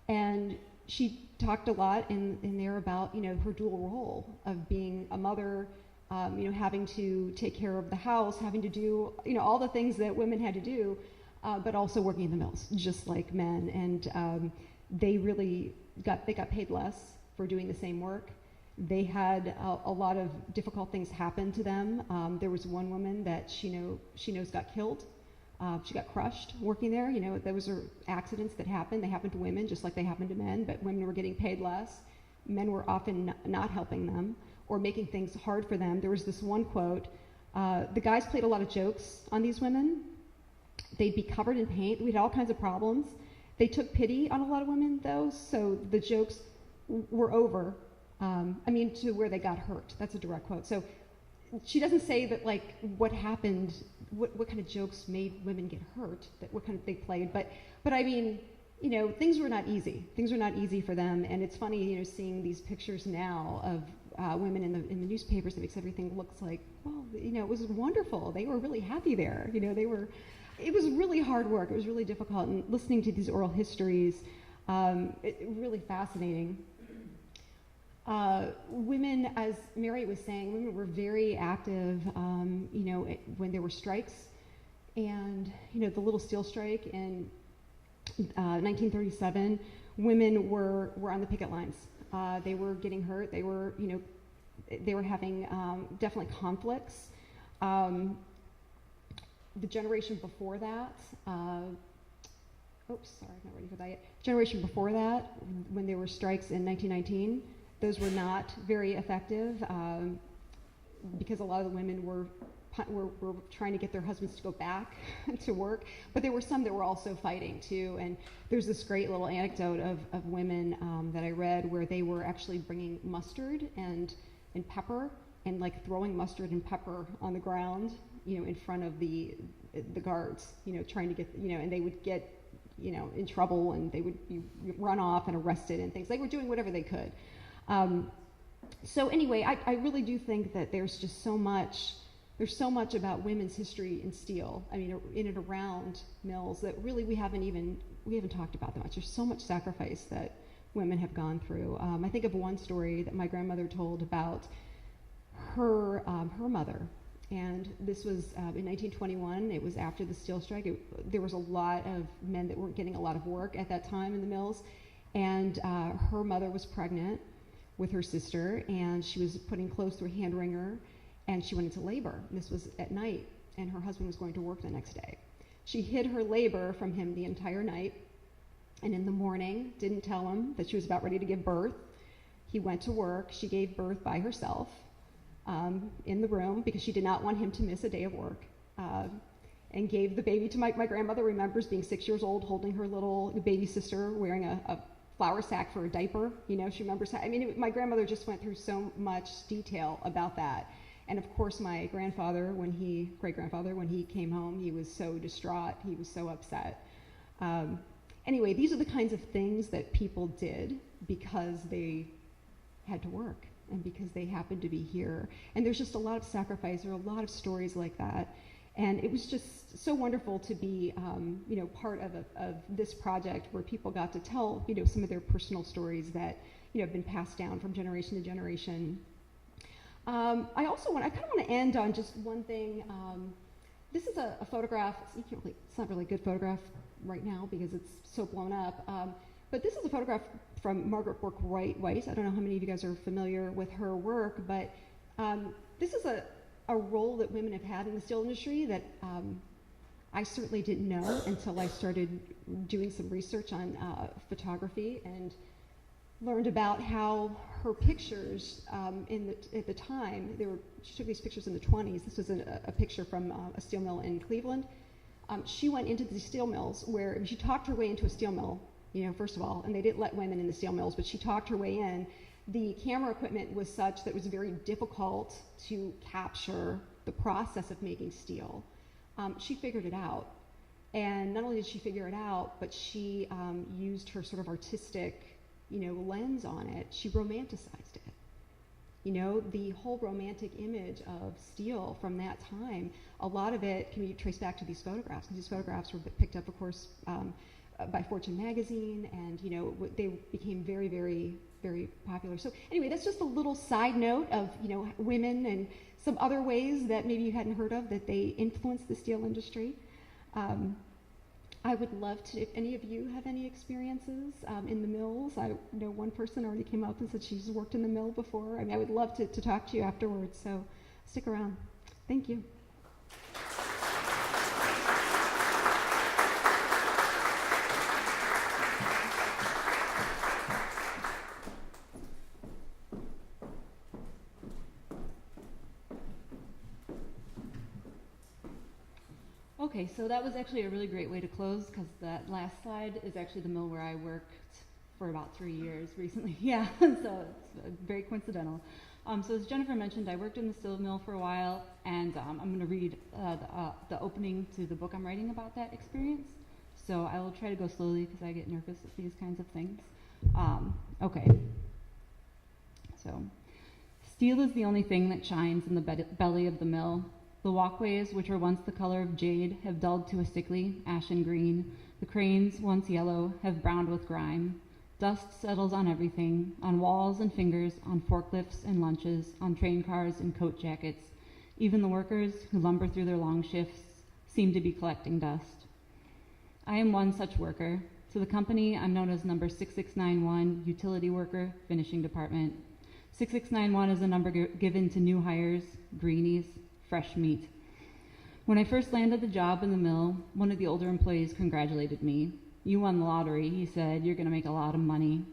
Speaker 4: and she talked a lot in there about, you know, her dual role of being a mother, you know, having to take care of the house, having to do, you know, all the things that women had to do, but also working in the mills, just like men. And they got paid less for doing the same work. They had a lot of difficult things happen to them. There was one woman that she knows got killed. She got crushed working there. You know, those are accidents that happen. They happen to women just like they happen to men, but women were getting paid less. Men were often not helping them or making things hard for them. There was this one quote, the guys played a lot of jokes on these women. They'd be covered in paint. We had all kinds of problems. They took pity on a lot of women, though, so the jokes were over. I mean, to where they got hurt. That's a direct quote. So she doesn't say that, like, what happened, what kind of jokes made women get hurt, that what kind of they played, but I mean, you know, things were not easy. Things were not easy for them, and it's funny, you know, seeing these pictures now of women in the newspapers that makes everything looks like, well, you know, it was wonderful. They were really happy there. You know, it was really hard work. It was really difficult, and listening to these oral histories, really fascinating. Women, as Mary was saying, women were very active, you know, when there were strikes. And, you know, the Little Steel Strike in 1937, women were on the picket lines. They were getting hurt. They were, you know, they were having definitely conflicts. The generation before that, oops, sorry, I'm not ready for that yet. Generation before that, when there were strikes in 1919, those were not very effective because a lot of the women were trying to get their husbands to go back to work, but there were some that were also fighting too. And there's this great little anecdote of women that I read where they were actually bringing mustard and pepper and like throwing mustard and pepper on the ground, you know, in front of the guards, you know, trying to get, you know, and they would get, you know, in trouble and they would be run off and arrested and things. They were doing whatever they could. So anyway, I really do think that there's so much about women's history in steel, I mean, in and around mills, that really we haven't talked about that much. There's so much sacrifice that women have gone through. I think of one story that my grandmother told about her mother, and this was in 1921. It was after the steel strike. There was a lot of men that weren't getting a lot of work at that time in the mills, and her mother was pregnant with her sister, and she was putting clothes through a hand wringer, and she went into labor. This was at night, and her husband was going to work the next day. She hid her labor from him the entire night, and in the morning didn't tell him that she was about ready to give birth. He went to work. She gave birth by herself in the room because she did not want him to miss a day of work, and gave the baby to my grandmother. Remembers being 6 years old, holding her little baby sister, wearing a flour sack for a diaper. You know, she remembers. I mean, my grandmother just went through so much detail about that. And of course, my great-grandfather, when he came home, he was so distraught. He was so upset. Anyway, these are the kinds of things that people did because they had to work and because they happened to be here. And there's just a lot of sacrifice. There are a lot of stories like that. And it was just so wonderful to be, part of this project where people got to tell, some of their personal stories that, have been passed down from generation to generation. I kind of want to end on just one thing. This is a photograph. It's not really a good photograph right now because it's so blown up. But this is a photograph from Margaret Bork White. I don't know how many of you guys are familiar with her work, but this is a role that women have had in the steel industry that I certainly didn't know until I started doing some research on photography and learned about how her pictures at the time, she took these pictures in the 20s. This was a picture from a steel mill in Cleveland. She went into the steel mills where she talked her way into a steel mill, first of all, and they didn't let women in the steel mills, but she talked her way in. The camera equipment was such that it was very difficult to capture the process of making steel. She figured it out. And not only did she figure it out, but she used her sort of artistic lens on it. She romanticized it. The whole romantic image of steel from that time, a lot of it can be traced back to these photographs. These photographs were picked up, of course, by Fortune magazine, and they became very, very, very popular. So anyway, that's just a little side note of women and some other ways that maybe you hadn't heard of that they influenced the steel industry. I would love to, if any of you have any experiences in the mills. I know one person already came up and said she's worked in the mill before. I would love to talk to you afterwards, so stick around. Thank you.
Speaker 5: Okay, so that was actually a really great way to close because that last slide is actually the mill where I worked for about 3 years recently. Yeah, so it's very coincidental. So as Jennifer mentioned, I worked in the steel mill for a while, and I'm going to read the opening to the book I'm writing about that experience. So I will try to go slowly because I get nervous at these kinds of things. Okay. So, steel is the only thing that shines in the belly of the mill. The walkways, which were once the color of jade, have dulled to a sickly, ashen green. The cranes, once yellow, have browned with grime. Dust settles on everything, on walls and fingers, on forklifts and lunches, on train cars and coat jackets. Even the workers, who lumber through their long shifts, seem to be collecting dust. I am one such worker. To the company, I'm known as number 6691, utility worker, finishing department. 6691 is a number given to new hires, greenies, fresh meat. When I first landed the job in the mill, one of the older employees congratulated me. "You won the lottery," he said. "You're going to make a lot of money."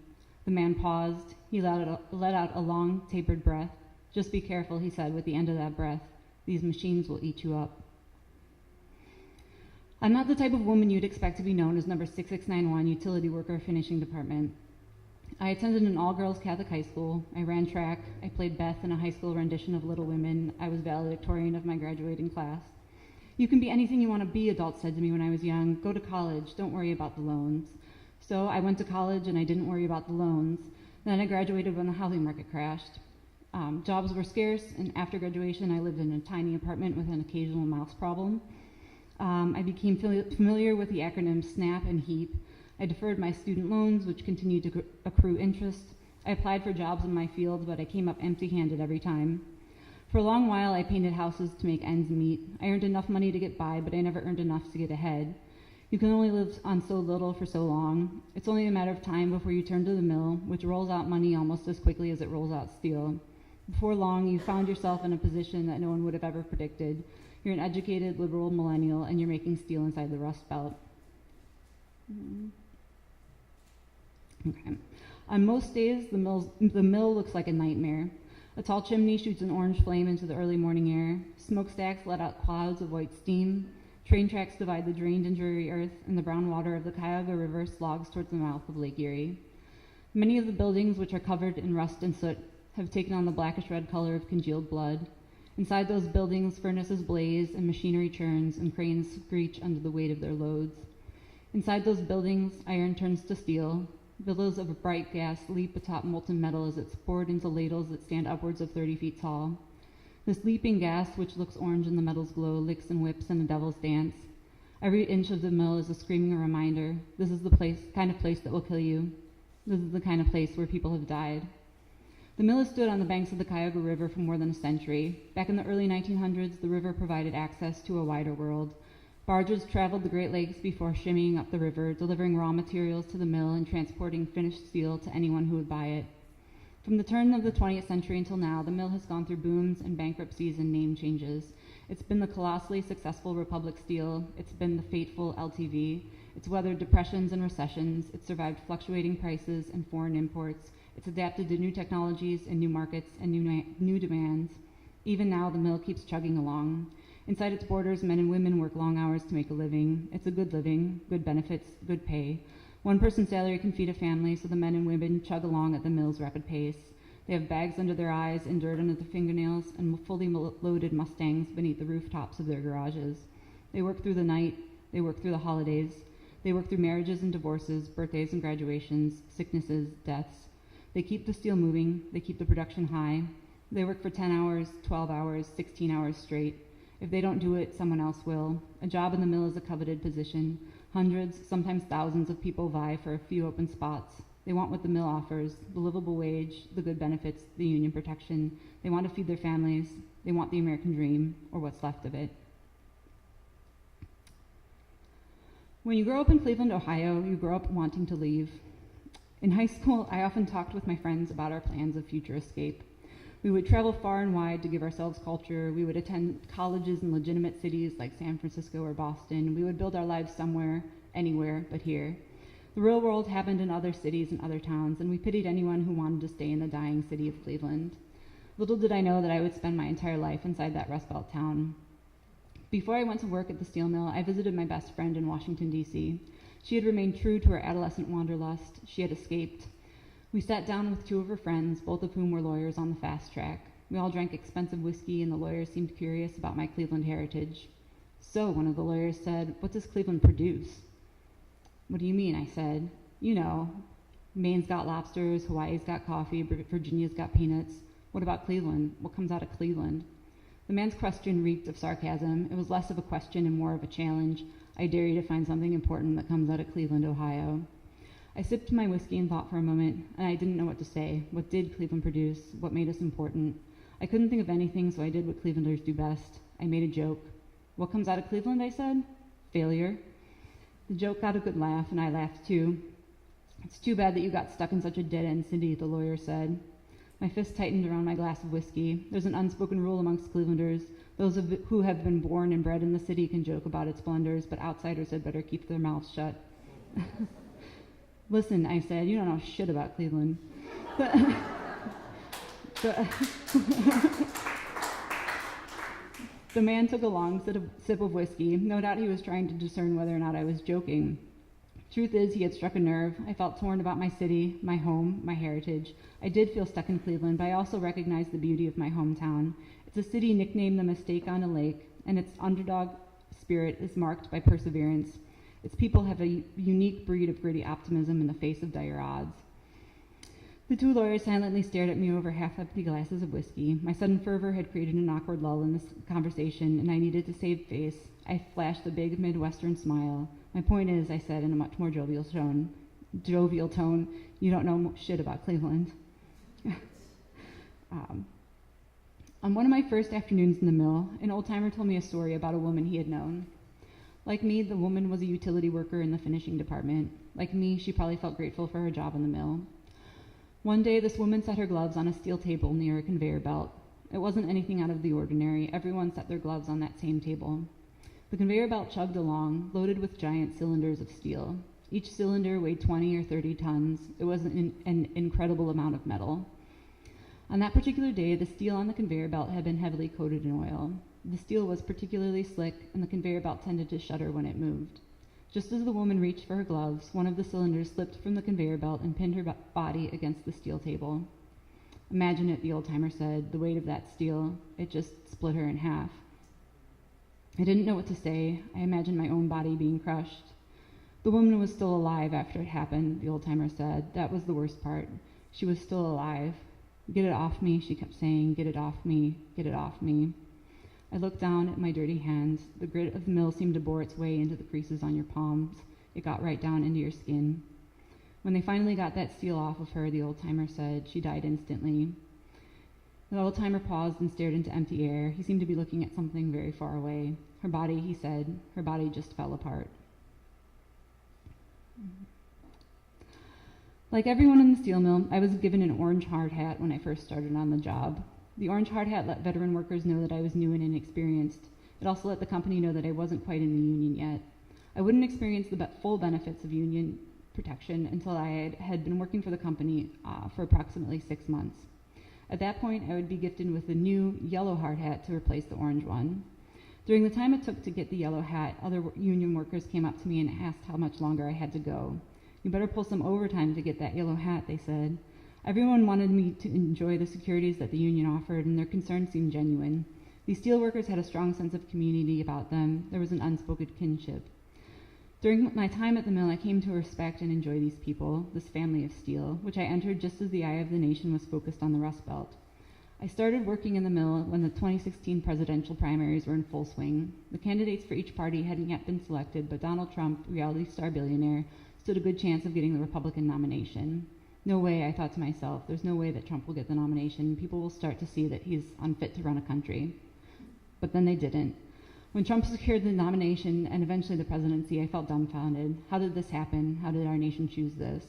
Speaker 5: The man paused. He let out a long, tapered breath. "Just be careful," he said with the end of that breath. "These machines will eat you up." I'm not the type of woman you'd expect to be known as number 6691, utility worker, finishing department. I attended an all-girls Catholic high school. I ran track. I played Beth in a high school rendition of Little Women. I was valedictorian of my graduating class. "You can be anything you want to be," adults said to me when I was young. "Go to college. Don't worry about the loans." So I went to college and I didn't worry about the loans. Then I graduated when the housing market crashed. Jobs were scarce, and after graduation I lived in a tiny apartment with an occasional mouse problem. I became familiar with the acronyms SNAP and HEAP. I deferred my student loans, which continued to accrue interest. I applied for jobs in my field, but I came up empty-handed every time. For a long while, I painted houses to make ends meet. I earned enough money to get by, but I never earned enough to get ahead. You can only live on so little for so long. It's only a matter of time before you turn to the mill, which rolls out money almost as quickly as it rolls out steel. Before long, you found yourself in a position that no one would have ever predicted. You're an educated, liberal millennial, and you're making steel inside the Rust Belt. Okay. On most days, the mill looks like a nightmare. A tall chimney shoots an orange flame into the early morning air. Smokestacks let out clouds of white steam. Train tracks divide the drained and dreary earth, and the brown water of the Cuyahoga River slogs towards the mouth of Lake Erie. Many of the buildings, which are covered in rust and soot, have taken on the blackish red color of congealed blood. Inside those buildings, furnaces blaze and machinery churns and cranes screech under the weight of their loads. Inside those buildings, iron turns to steel. Billows of bright gas leap atop molten metal as it's poured into ladles that stand upwards of 30 feet tall. This leaping gas, which looks orange in the metal's glow, licks and whips in a devil's dance. Every inch of the mill is a screaming reminder. This is the kind of place that will kill you. This is the kind of place where people have died. The mill has stood on the banks of the Cuyahoga River for more than a century. Back in the early 1900s, the river provided access to a wider world. Barges traveled the Great Lakes before shimmying up the river, delivering raw materials to the mill and transporting finished steel to anyone who would buy it. From the turn of the 20th century until now, the mill has gone through booms and bankruptcies and name changes. It's been the colossally successful Republic Steel. It's been the fateful LTV. It's weathered depressions and recessions. It's survived fluctuating prices and foreign imports. It's adapted to new technologies and new markets and new demands. Even now, the mill keeps chugging along. Inside its borders, men and women work long hours to make a living. It's a good living, good benefits, good pay. One person's salary can feed a family, so the men and women chug along at the mill's rapid pace. They have bags under their eyes and dirt under their fingernails and fully loaded Mustangs beneath the rooftops of their garages. They work through the night. They work through the holidays. They work through marriages and divorces, birthdays and graduations, sicknesses, deaths. They keep the steel moving. They keep the production high. They work for 10 hours, 12 hours, 16 hours straight. If they don't do it, someone else will. A job in the mill is a coveted position. Hundreds, sometimes thousands of people vie for a few open spots. They want what the mill offers, the livable wage, the good benefits, the union protection. They want to feed their families. They want the American dream, or what's left of it. When you grow up in Cleveland, Ohio, you grow up wanting to leave. In high school, I often talked with my friends about our plans of future escape. We would travel far and wide to give ourselves culture. We would attend colleges in legitimate cities like San Francisco or Boston. We would build our lives somewhere, anywhere but here. The real world happened in other cities and other towns, and we pitied anyone who wanted to stay in the dying city of Cleveland. Little did I know that I would spend my entire life inside that Rust Belt town. Before I went to work at the steel mill, I visited my best friend in Washington, D.C. She had remained true to her adolescent wanderlust. She had escaped. We sat down with two of her friends, both of whom were lawyers on the fast track. We all drank expensive whiskey, and the lawyers seemed curious about my Cleveland heritage. So, one of the lawyers said, "What does Cleveland produce?" "What do you mean?" I said. "You know, Maine's got lobsters, Hawaii's got coffee, Virginia's got peanuts. What about Cleveland? What comes out of Cleveland?" The man's question reeked of sarcasm. It was less of a question and more of a challenge. I dare you to find something important that comes out of Cleveland, Ohio. I sipped my whiskey and thought for a moment, and I didn't know what to say. What did Cleveland produce? What made us important? I couldn't think of anything, so I did what Clevelanders do best. I made a joke. "What comes out of Cleveland?" I said. "Failure." The joke got a good laugh, and I laughed too. "It's too bad that you got stuck in such a dead-end city," the lawyer said. My fist tightened around my glass of whiskey. There's an unspoken rule amongst Clevelanders. Those who have been born and bred in the city can joke about its blunders, but outsiders had better keep their mouths shut. "Listen," I said, "you don't know shit about Cleveland." The man took a long sip of whiskey. No doubt he was trying to discern whether or not I was joking. Truth is, he had struck a nerve. I felt torn about my city, my home, my heritage. I did feel stuck in Cleveland, but I also recognized the beauty of my hometown. It's a city nicknamed the Mistake on a Lake, and its underdog spirit is marked by perseverance. Its people have a unique breed of gritty optimism in the face of dire odds. The two lawyers silently stared at me over half-empty glasses of whiskey. My sudden fervor had created an awkward lull in this conversation, and I needed to save face. I flashed a big Midwestern smile. "My point is," I said in a much more jovial tone, "you don't know shit about Cleveland." On one of my first afternoons in the mill, an old-timer told me a story about a woman he had known. Like me, the woman was a utility worker in the finishing department. Like me, she probably felt grateful for her job in the mill. One day, this woman set her gloves on a steel table near a conveyor belt. It wasn't anything out of the ordinary. Everyone set their gloves on that same table. The conveyor belt chugged along, loaded with giant cylinders of steel. Each cylinder weighed 20 or 30 tons. It was an incredible amount of metal. On that particular day, the steel on the conveyor belt had been heavily coated in oil. The steel was particularly slick, and the conveyor belt tended to shudder when it moved. Just as the woman reached for her gloves, one of the cylinders slipped from the conveyor belt and pinned her body against the steel table. "Imagine it," the old-timer said, "the weight of that steel. It just split her in half." I didn't know what to say. I imagined my own body being crushed. "The woman was still alive after it happened," the old-timer said. "That was the worst part. She was still alive." "Get it off me," she kept saying, "get it off me, get it off me." I looked down at my dirty hands. The grit of the mill seemed to bore its way into the creases on your palms. It got right down into your skin. When they finally got that steel off of her, the old-timer said she died instantly. The old-timer paused and stared into empty air. He seemed to be looking at something very far away. Her body, he said, her body just fell apart. Like everyone in the steel mill, I was given an orange hard hat when I first started on the job. The orange hard hat let veteran workers know that I was new and inexperienced. It also let the company know that I wasn't quite in the union yet. I wouldn't experience the full benefits of union protection until I had been working for the company for approximately 6 months. At that point, I would be gifted with a new yellow hard hat to replace the orange one. During the time it took to get the yellow hat, other union workers came up to me and asked how much longer I had to go. "You better pull some overtime to get that yellow hat," they said. Everyone wanted me to enjoy the securities that the union offered, and their concerns seemed genuine. These steel workers had a strong sense of community about them. There was an unspoken kinship. During my time at the mill, I came to respect and enjoy these people, this family of steel, which I entered just as the eye of the nation was focused on the Rust Belt. I started working in the mill when the 2016 presidential primaries were in full swing. The candidates for each party hadn't yet been selected, but Donald Trump, reality star billionaire, stood a good chance of getting the Republican nomination. No way, I thought to myself, there's no way that Trump will get the nomination. People will start to see that he's unfit to run a country. But then they didn't. When Trump secured the nomination and eventually the presidency, I felt dumbfounded. How did this happen? How did our nation choose this?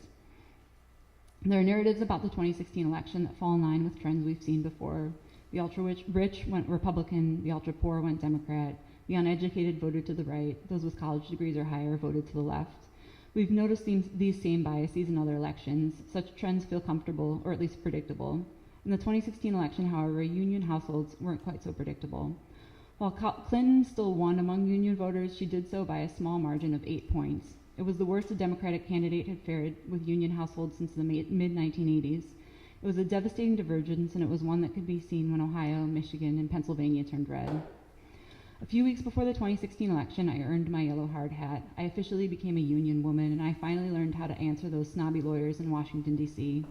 Speaker 5: There are narratives about the 2016 election that fall in line with trends we've seen before. The ultra-rich went Republican, the ultra-poor went Democrat, the uneducated voted to the right, those with college degrees or higher voted to the left. We've noticed these same biases in other elections. Such trends feel comfortable, or at least predictable. In the 2016 election, however, union households weren't quite so predictable. While Clinton still won among union voters, she did so by a small margin of 8 points. It was the worst a Democratic candidate had fared with union households since the mid-1980s. It was a devastating divergence, and it was one that could be seen when Ohio, Michigan, and Pennsylvania turned red. A few weeks before the 2016 election, I earned my yellow hard hat. I officially became a union woman, and I finally learned how to answer those snobby lawyers in Washington, D.C.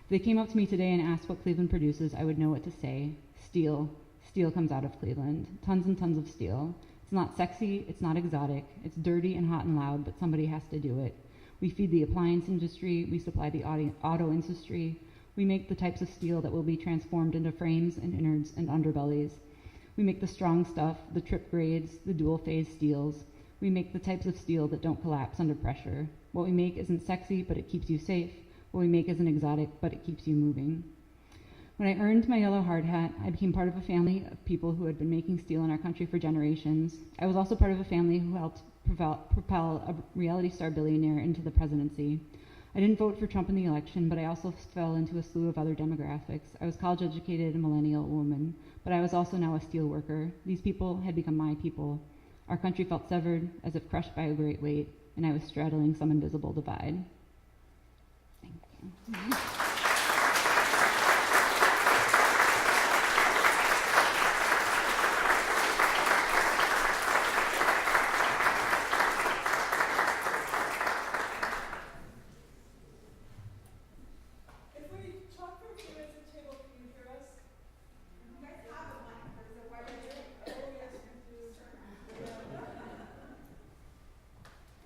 Speaker 5: If they came up to me today and asked what Cleveland produces, I would know what to say. Steel. Steel comes out of Cleveland. Tons and tons of steel. It's not sexy, it's not exotic. It's dirty and hot and loud, but somebody has to do it. We feed the appliance industry, we supply the auto industry. We make the types of steel that will be transformed into frames and innards and underbellies. We make the strong stuff, the trip grades, the dual-phase steels. We make the types of steel that don't collapse under pressure. What we make isn't sexy, but it keeps you safe. What we make isn't exotic, but it keeps you moving. When I earned my yellow hard hat, I became part of a family of people who had been making steel in our country for generations. I was also part of a family who helped propel a reality star billionaire into the presidency. I didn't vote for Trump in the election, but I also fell into a slew of other demographics. I was college-educated, a millennial woman, but I was also now a steel worker. These people had become my people. Our country felt severed, as if crushed by a great weight, and I was straddling some invisible divide. Thank you.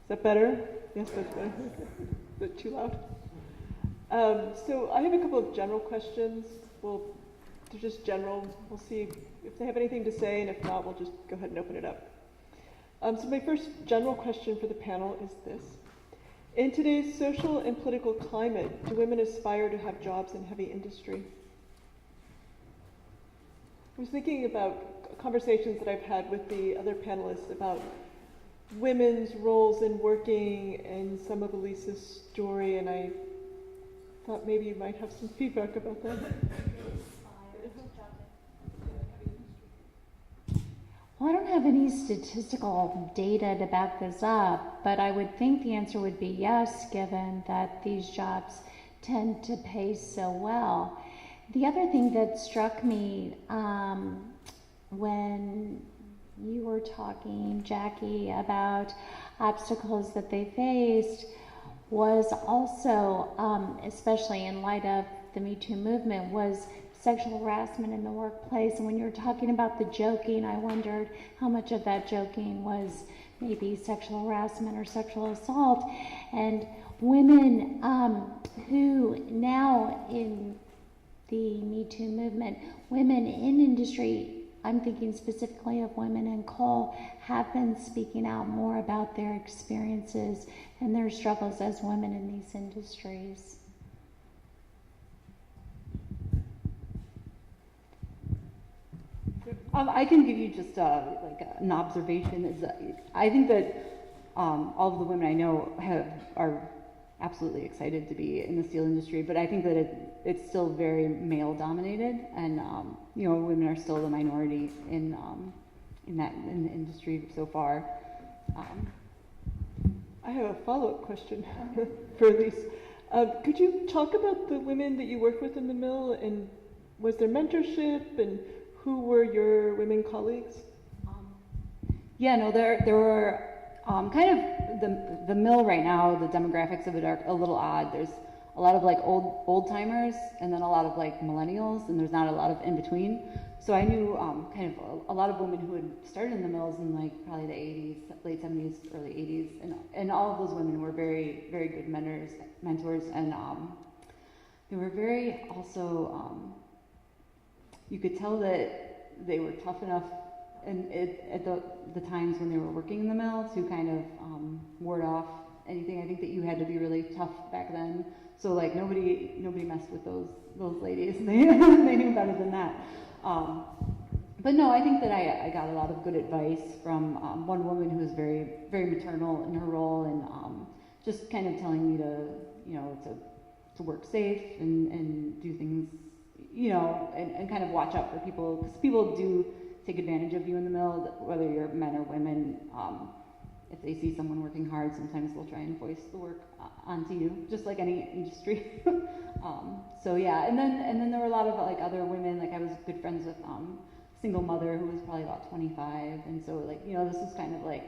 Speaker 2: Is that better? Yes, that's better. Is it too loud? So I have a couple of general questions. They're just general. We'll see if they have anything to say, and if not, we'll just go ahead and open it up. So my first general question for the panel is this. In today's social and political climate, do women aspire to have jobs in heavy industry? I was thinking about conversations that I've had with the other panelists about women's roles in working and some of Eliese's story, and I thought maybe you might have some feedback about that.
Speaker 3: Well, I don't have any statistical data to back this up, but I would think the answer would be yes, given that these jobs tend to pay so well. The other thing that struck me when you were talking, Jackie, about obstacles that they faced was also, especially in light of the Me Too movement was sexual harassment in the workplace. And when you're talking about the joking, I wondered how much of that joking was maybe sexual harassment or sexual assault. And women who now in the Me Too movement, women in industry, I'm thinking specifically of women in coal, have been speaking out more about their experiences and their struggles as women in these industries.
Speaker 5: I can give you just like an observation. Is I think that all of the women I know are absolutely excited to be in the steel industry, but I think that it's still very male dominated, and you know, women are still the minority in the industry so far.
Speaker 2: I have a follow-up question for Eliese. Could you talk about the women that you worked with in the mill, and was there mentorship, and who were your women colleagues?
Speaker 5: Yeah, no, there were kind of the mill right now. The demographics of it are a little odd. There's a lot of like old timers, and then a lot of like millennials, and there's not a lot of in between. So I knew kind of a lot of women who had started in the mills in like probably the 80s, late 70s, early 80s, and all of those women were very, very good mentors, and they were very also. You could tell that they were tough enough, and at the times when they were working in the mill, to kind of ward off anything. I think that you had to be really tough back then. So like nobody messed with those ladies. They knew better than that. But no, I think that I got a lot of good advice from one woman who was very, very maternal in her role, and just kind of telling me to work safe and do things, you know, and kind of watch out for people, because people do take advantage of you in the mill, whether you're men or women. If they see someone working hard, sometimes they'll try and voice the work onto you, just like any industry. So yeah, and then there were a lot of like other women. Like I was good friends with a single mother who was probably about 25, and so like, you know, this was kind of like,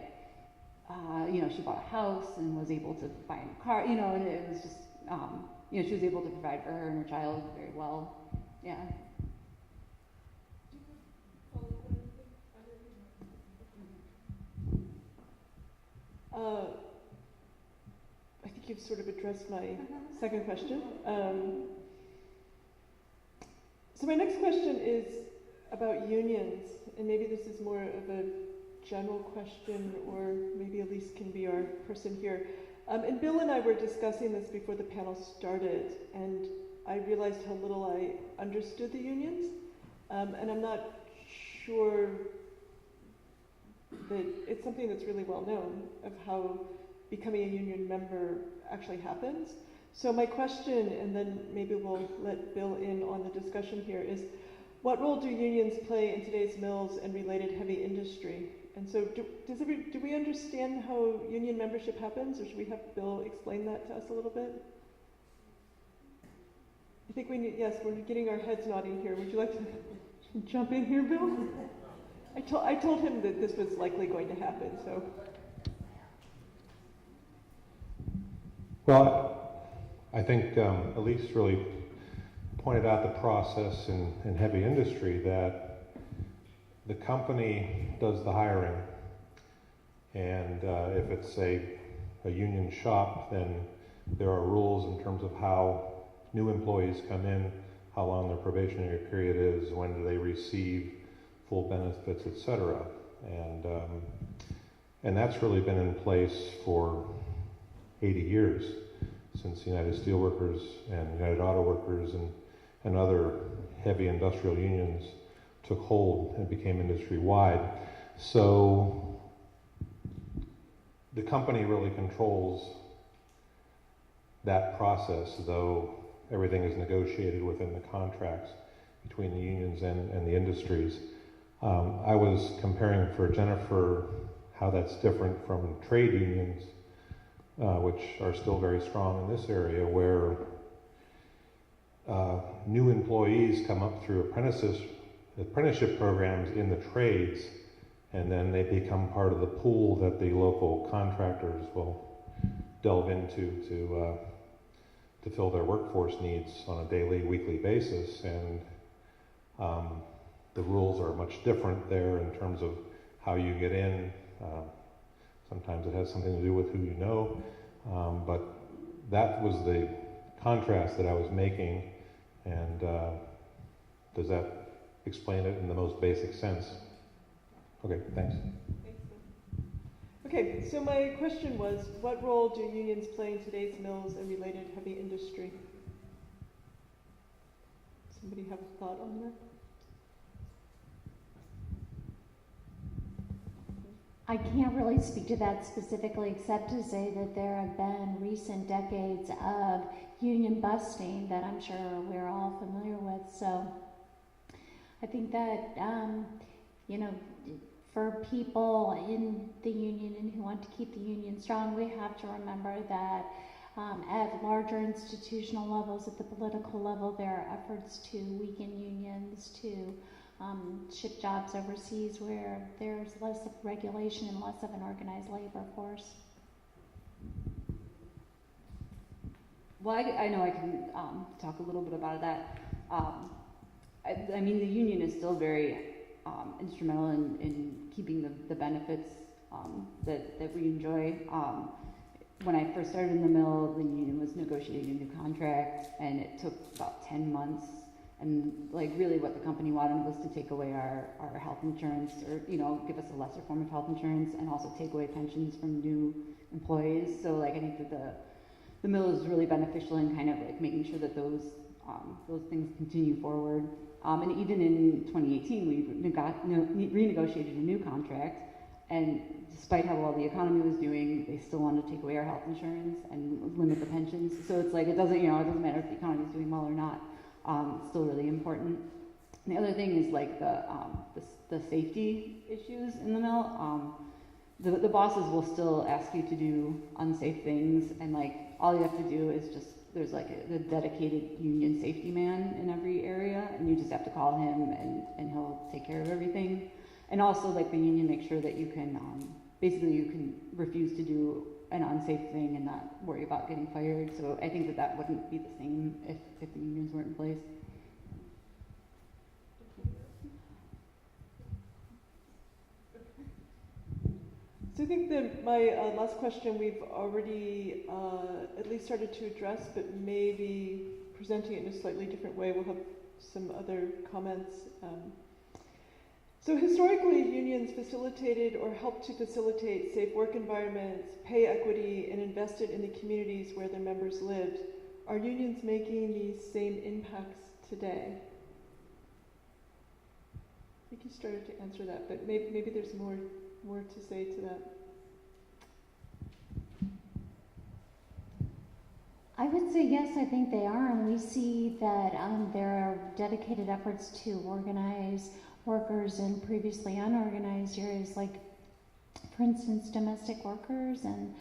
Speaker 5: you know, she bought a house and was able to buy a car, you know, and it was just, you know, she was able to provide for her and her child very well. Yeah.
Speaker 2: I think you've sort of addressed my second question. So my next question is about unions, and maybe this is more of a general question, or maybe Eliese can be our person here. And Bill and I were discussing this before the panel started, and I realized how little I understood the unions, and I'm not sure that it's something that's really well known of how becoming a union member actually happens. So my question, and then maybe we'll let Bill in on the discussion here, is what role do unions play in today's mills and related heavy industry? And so do we understand how union membership happens, or should we have Bill explain that to us a little bit? I think we need, yes, we're getting our heads nodding here. Would you like to jump in here, Bill? I told him that this was likely going to happen, so.
Speaker 1: Well, I think Eliese really pointed out the process in heavy industry, that the company does the hiring, and if it's a union shop, then there are rules in terms of how new employees come in, how long their probationary period is, when do they receive full benefits, etc. And that's really been in place for 80 years, since United Steelworkers and United Auto Workers and other heavy industrial unions took hold and became industry-wide. So the company really controls that process, though everything is negotiated within the contracts between the unions and the industries. I was comparing for Jennifer how that's different from trade unions, which are still very strong in this area, where new employees come up through apprenticeship programs in the trades, and then they become part of the pool that the local contractors will delve into to fill their workforce needs on a daily, weekly basis, and the rules are much different there in terms of how you get in. Sometimes it has something to do with who you know, but that was the contrast that I was making, and does that explain it in the most basic sense? Okay, thanks.
Speaker 2: Thanks, Bill. Okay, so my question was, what role do unions play in today's mills and related heavy industry? Somebody have a thought on that?
Speaker 3: I can't really speak to that specifically, except to say that there have been recent decades of union busting that I'm sure we're all familiar with. So I think that, you know, for people in the union and who want to keep the union strong, we have to remember that at larger institutional levels, at the political level, there are efforts to weaken unions, to ship jobs overseas where there's less of regulation and less of an organized labor force.
Speaker 5: Well, I know I can talk a little bit about that. I mean, the union is still very instrumental in keeping the benefits that we enjoy. When I first started in the mill, the union was negotiating a new contract, and it took about 10 months. And like really what the company wanted was to take away our health insurance, or, you know, give us a lesser form of health insurance, and also take away pensions from new employees. So like I think that the mill is really beneficial in kind of like making sure that those things continue forward. And even in 2018, we renegotiated a new contract, and despite how well the economy was doing, they still wanted to take away our health insurance and limit the pensions. So it's like it doesn't matter if the economy is doing well or not. It's still really important. And the other thing is like the safety issues in the mill. The bosses will still ask you to do unsafe things, and like all you have to do is just, there's like a dedicated union safety man in every area, and you just have to call him and he'll take care of everything. And also like the union makes sure that you can basically you can refuse to do an unsafe thing and not worry about getting fired. So I think that wouldn't be the same if the unions weren't in place.
Speaker 2: So I think that my last question we've already at least started to address, but maybe presenting it in a slightly different way. We'll have some other comments. So historically, unions facilitated or helped to facilitate safe work environments, pay equity, and invested in the communities where their members lived. Are unions making these same impacts today? I think you started to answer that, but maybe there's more to say to that.
Speaker 3: I would say yes, I think they are, and we see that there are dedicated efforts to organize workers in previously unorganized areas, like, for instance, domestic workers and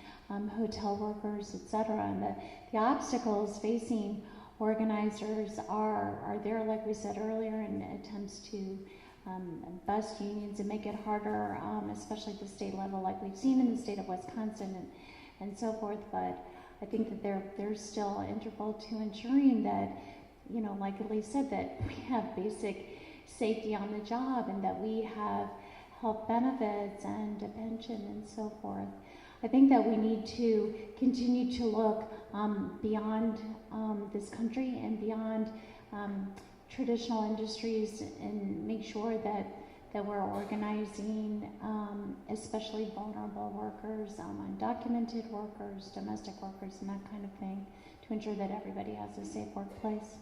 Speaker 3: hotel workers, etc. And the obstacles facing organizers are there, like we said earlier, in attempts to bust unions and make it harder, especially at the state level, like we've seen in the state of Wisconsin and so forth. But I think that they're still integral to ensuring that, you know, like Eliese said, that we have basic safety on the job and that we have health benefits and a pension and so forth. I think that we need to continue to look beyond this country and beyond traditional industries and make sure that we're organizing especially vulnerable workers, undocumented workers, domestic workers, and that kind of thing, to ensure that everybody has a safe workplace.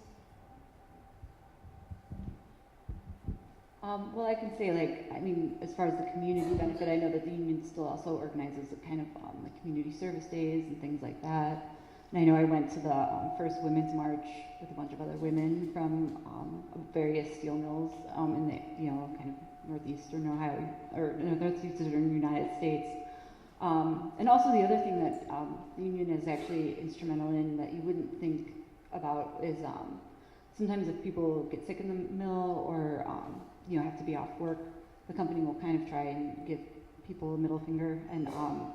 Speaker 5: Well, I can say, like, I mean, as far as the community benefit, I know that the union still also organizes a kind of like community service days and things like that. And I know I went to the first Women's March with a bunch of other women from various steel mills in the, you know, kind of northeastern Ohio, or northeastern United States. And also the other thing that the union is actually instrumental in that you wouldn't think about is sometimes if people get sick in the mill or you know, have to be off work, the company will kind of try and give people a middle finger and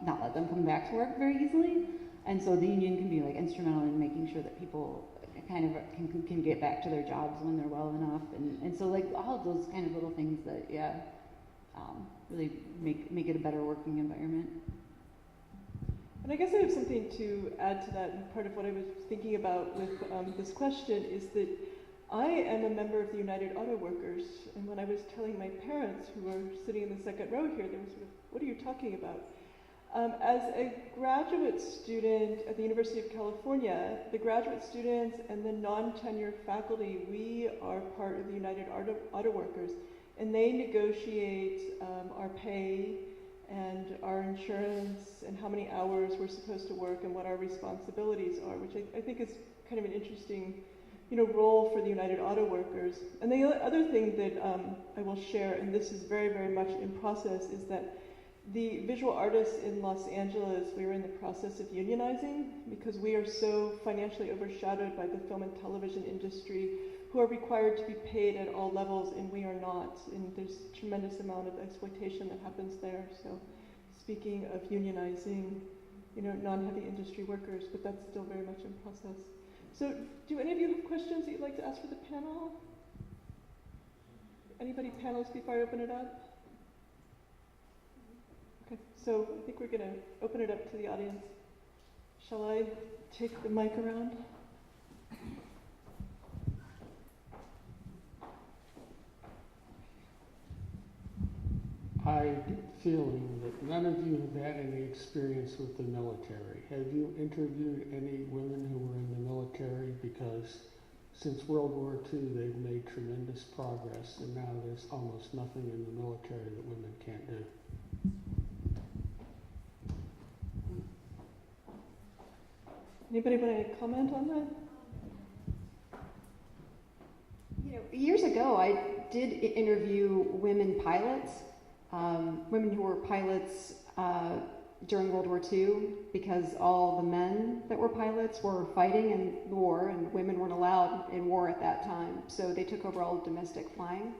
Speaker 5: not let them come back to work very easily. And so the union can be like instrumental in making sure that people kind of can get back to their jobs when they're well enough, and so like all of those kind of little things that really make it a better working environment.
Speaker 2: And I guess I have something to add to that, and part of what I was thinking about with this question is that I am a member of the United Auto Workers, and when I was telling my parents, who were sitting in the second row here, they were sort of, what are you talking about? As a graduate student at the University of California, the graduate students and the non-tenured faculty, we are part of the United Auto Workers, and they negotiate our pay and our insurance and how many hours we're supposed to work and what our responsibilities are, which I think is kind of an interesting, role for the United Auto Workers. And the other thing that I will share, and this is very, very much in process, is that the visual artists in Los Angeles, we are in the process of unionizing because we are so financially overshadowed by the film and television industry, who are required to be paid at all levels, and we are not. And there's a tremendous amount of exploitation that happens there. So speaking of unionizing, non-heavy industry workers, but that's still very much in process. So do any of you have questions that you'd like to ask for the panel? Anybody panelists before I open it up? Okay, so I think we're going to open it up to the audience. Shall I take the mic around?
Speaker 6: I get the feeling that none of you have had any experience with the military. Have you interviewed any women who were in the military? Because since World War II, they've made tremendous progress, and now there's almost nothing in the military that women can't do.
Speaker 2: Anybody want to comment on that?
Speaker 4: Years ago, I did interview women pilots, women who were pilots during World War II, because all the men that were pilots were fighting in the war, and women weren't allowed in war at that time. So they took over all domestic flying.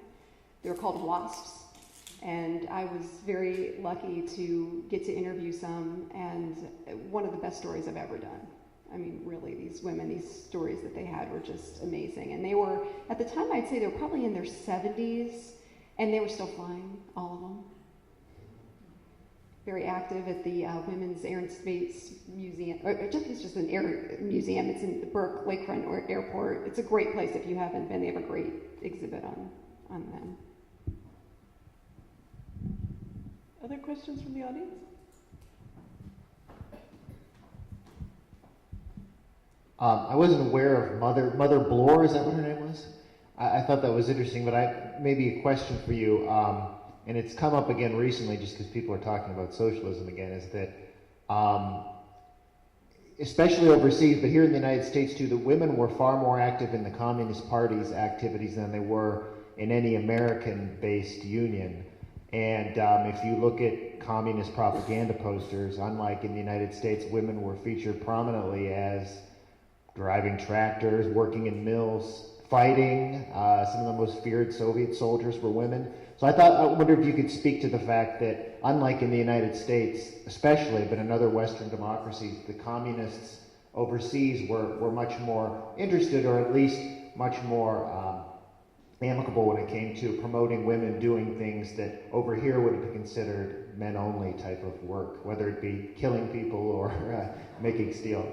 Speaker 4: They were called WASPs. And I was very lucky to get to interview some, and one of the best stories I've ever done. I mean, really, these women, these stories that they had were just amazing. And they were, at the time, I'd say they were probably in their 70s, and they were still flying, all of them. Very active at the Women's Air and Space Museum. It's just an air museum. It's in the Burke Lakefront Airport. It's a great place if you haven't been. They have a great exhibit on them.
Speaker 2: Other questions from the audience?
Speaker 7: I wasn't aware of Mother Bloor, is that what her name was? I thought that was interesting, but maybe a question for you, and it's come up again recently just because people are talking about socialism again, is that, especially overseas, but here in the United States too, the women were far more active in the Communist Party's activities than they were in any American-based union. And if you look at communist propaganda posters, unlike in the United States, women were featured prominently as driving tractors, working in mills, fighting. Some of the most feared Soviet soldiers were women. So I wonder if you could speak to the fact that, unlike in the United States especially, but in other Western democracies, the communists overseas were much more interested, or at least much more amicable when it came to promoting women doing things that over here would have been considered men-only type of work, whether it be killing people or making steel.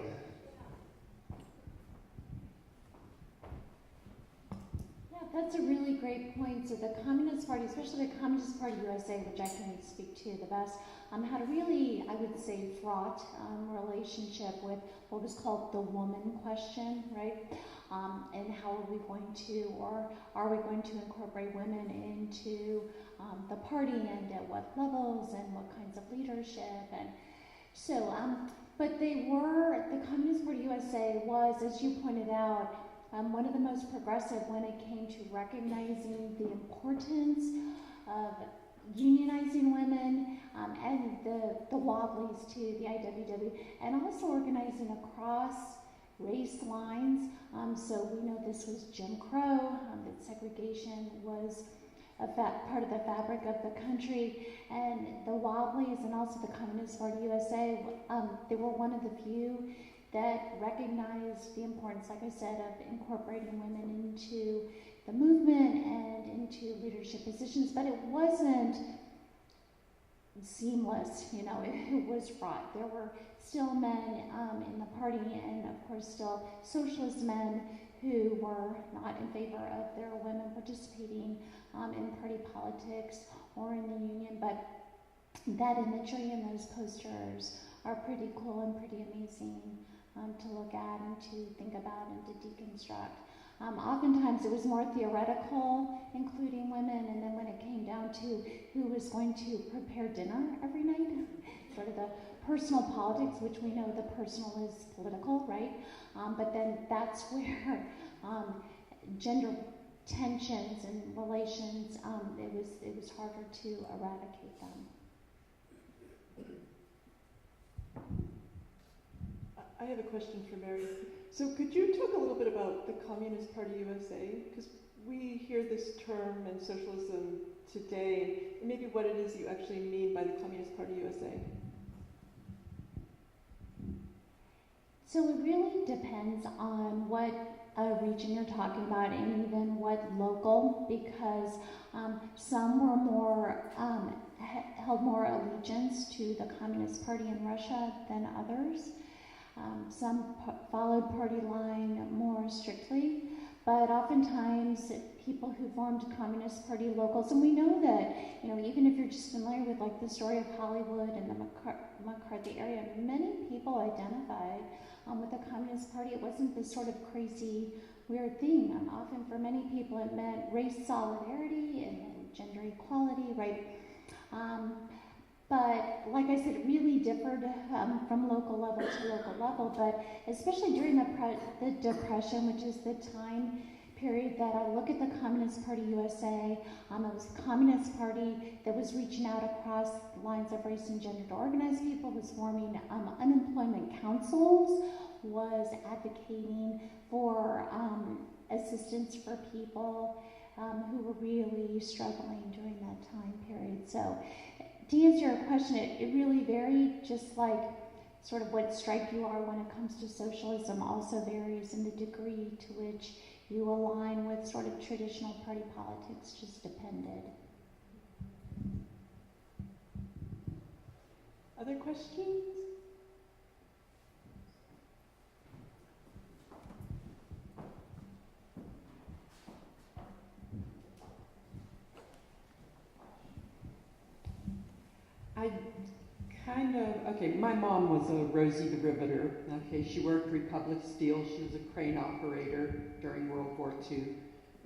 Speaker 3: That's a really great point. So the Communist Party, especially the Communist Party USA, which I can speak to the best, had a really, I would say, fraught relationship with what was called the woman question, right? And how are we going to, or are we going to incorporate women into the party, and at what levels, and what kinds of leadership? And so, but the Communist Party USA was, as you pointed out, one of the most progressive when it came to recognizing the importance of unionizing women, and the Wobblies too, the IWW, and also organizing across race lines. So we know this was Jim Crow, that segregation was part of the fabric of the country. And the Wobblies and also the Communist Party USA, they were one of the few that recognized the importance, like I said, of incorporating women into the movement and into leadership positions. But it wasn't seamless, you know, it was fraught. There were still men in the party, and of course still socialist men who were not in favor of their women participating in party politics or in the union. But that imagery and those posters are pretty cool and pretty amazing to look at and to think about and to deconstruct. Oftentimes it was more theoretical, including women, and then when it came down to who was going to prepare dinner every night, sort of the personal politics, which we know the personal is political, right? But then that's where gender tensions and relations, it was harder to eradicate them.
Speaker 2: I have a question for Mary. So could you talk a little bit about the Communist Party USA? Because we hear this term in socialism today, and maybe what it is you actually mean by the Communist Party USA.
Speaker 3: So it really depends on what region you're talking about and even what local, because some were more, held more allegiance to the Communist Party in Russia than others. Some followed party line more strictly, but oftentimes people who formed Communist Party locals, and we know that, you know, even if you're just familiar with like the story of Hollywood and the McCarthy area, many people identified with the Communist Party. It wasn't this sort of crazy, weird thing. Often for many people it meant race solidarity and gender equality, right? But like I said, it really differed from local level to local level, but especially during the Depression, which is the time period that I look at the Communist Party USA, it was the Communist Party that was reaching out across lines of race and gender to organize people, was forming unemployment councils, was advocating for assistance for people who were really struggling during that time period. So to answer your question, it really varied, just like sort of what stripe you are when it comes to socialism also varies in the degree to which you align with sort of traditional party politics, just depended.
Speaker 2: Other questions?
Speaker 8: Okay, my mom was a Rosie the Riveter. Okay, she worked Republic Steel. She was a crane operator during World War II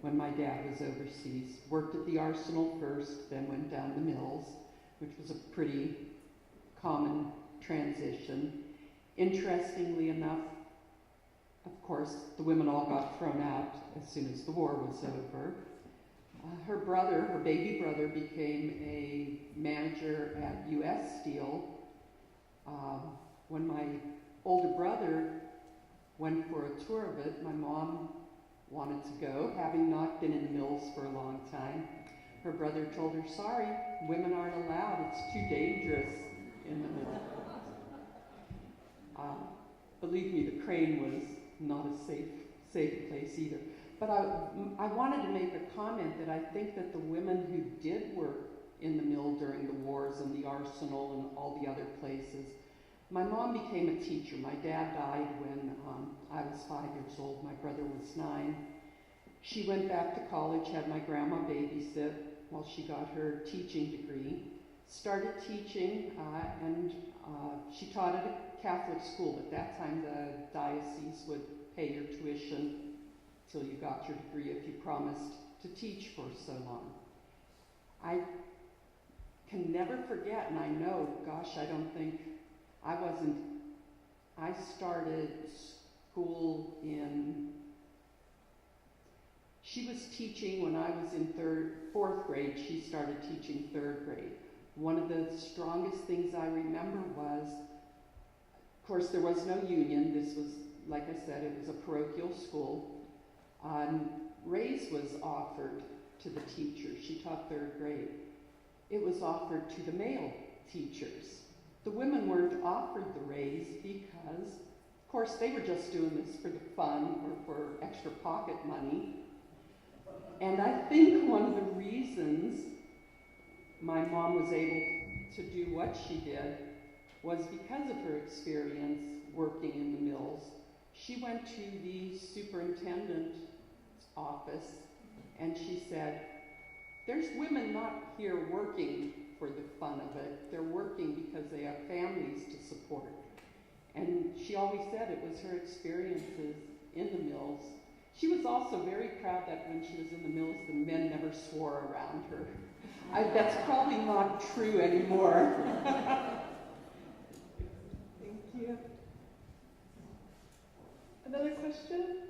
Speaker 8: when my dad was overseas. Worked at the arsenal first, then went down to mills, which was a pretty common transition. Interestingly enough, of course, the women all got thrown out as soon as the war was over. Her brother, her baby brother, became a manager at U.S. Steel. When my older brother went for a tour of it, my mom wanted to go, having not been in the mills for a long time. Her brother told her, sorry, women aren't allowed, it's too dangerous in the mill. Believe me, the crane was not a safe place either. But I wanted to make a comment that I think that the women who did work in the mill during the wars and the arsenal and all the other places, my mom became a teacher. My dad died when I was 5 years old. My brother was 9. She went back to college, had my grandma babysit while she got her teaching degree, started teaching, and she taught at a Catholic school. At that time, the diocese would pay your tuition till you got your degree if you promised to teach for so long. I can never forget, and I know, gosh, I don't think, I started school she was teaching when I was in fourth grade, she started teaching third grade. One of the strongest things I remember was, of course, there was no union. This was, like I said, it was a parochial school. Raise was offered to the teachers. She taught 3rd grade. It was offered to the male teachers. The women weren't offered the raise because, of course, they were just doing this for the fun or for extra pocket money. And I think one of the reasons my mom was able to do what she did was because of her experience working in the mills. She went to the superintendent's office and she said, there's women not here working for the fun of it. They're working because they have families to support. And she always said it was her experiences in the mills. She was also very proud that when she was in the mills, the men never swore around her. That's probably not true anymore.
Speaker 2: Thank you. Another question?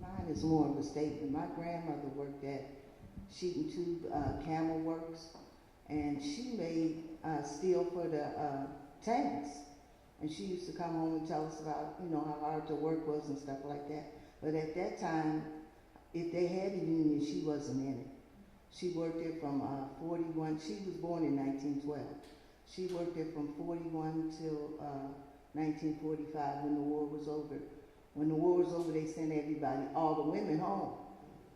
Speaker 9: Mine is more of a statement. My grandmother worked at Sheet and Tube Camel Works, and she made steel for the tanks. And she used to come home and tell us about, you know, how hard the work was and stuff like that. But at that time, if they had a union, she wasn't in it. She worked there from 41. She was born in 1912. She worked there from 41 till 1945 when the war was over. When the war was over, they sent everybody, all the women, home.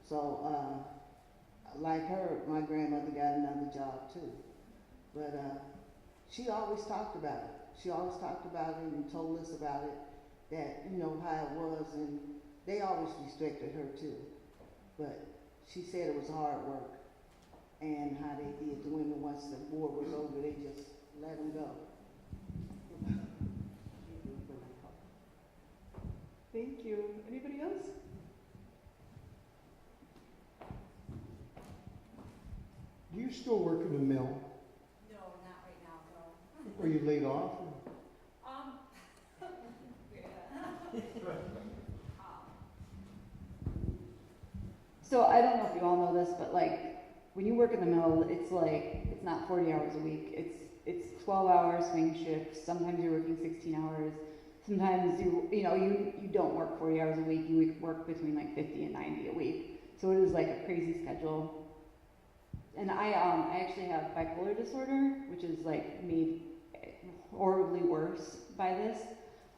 Speaker 9: So, like her, my grandmother got another job too. But she always talked about it. She always talked about it and told us about it, that, you know, how it was, and they always respected her too. But she said it was hard work, and how they did the women once the war was over, they just let them go.
Speaker 2: Thank you. Anybody else?
Speaker 10: Do you still work in the mill?
Speaker 11: No, not right now, no.
Speaker 10: Are you laid off?
Speaker 5: So I don't know if you all know this, but like when you work in the mill, it's like it's not 40 hours a week. It's 12-hour swing shifts. Sometimes you're working 16 hours. Sometimes you don't work 40 hours a week. You work between like 50 and 90 a week. So it is like a crazy schedule. And I actually have bipolar disorder, which is like made horribly worse by this.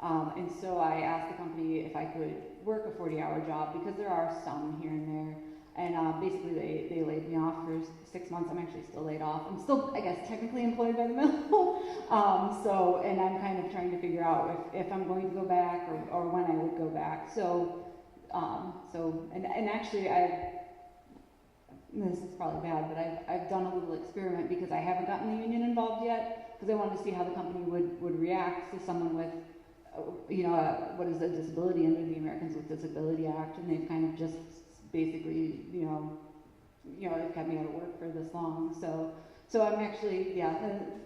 Speaker 5: And so I asked the company if I could work a 40-hour job because there are some here and there. And basically they laid me off for 6 months. I'm actually still laid off. I'm still, I guess, technically employed by the mill. And I'm kind of trying to figure out if I'm going to go back or when I would go back. And actually this is probably bad, but I've done a little experiment because I haven't gotten the union involved yet because I wanted to see how the company would react to someone with, what is a disability under the Americans with Disability Act, and they've kind of just basically, they've kept me out of work for this long. So I'm actually,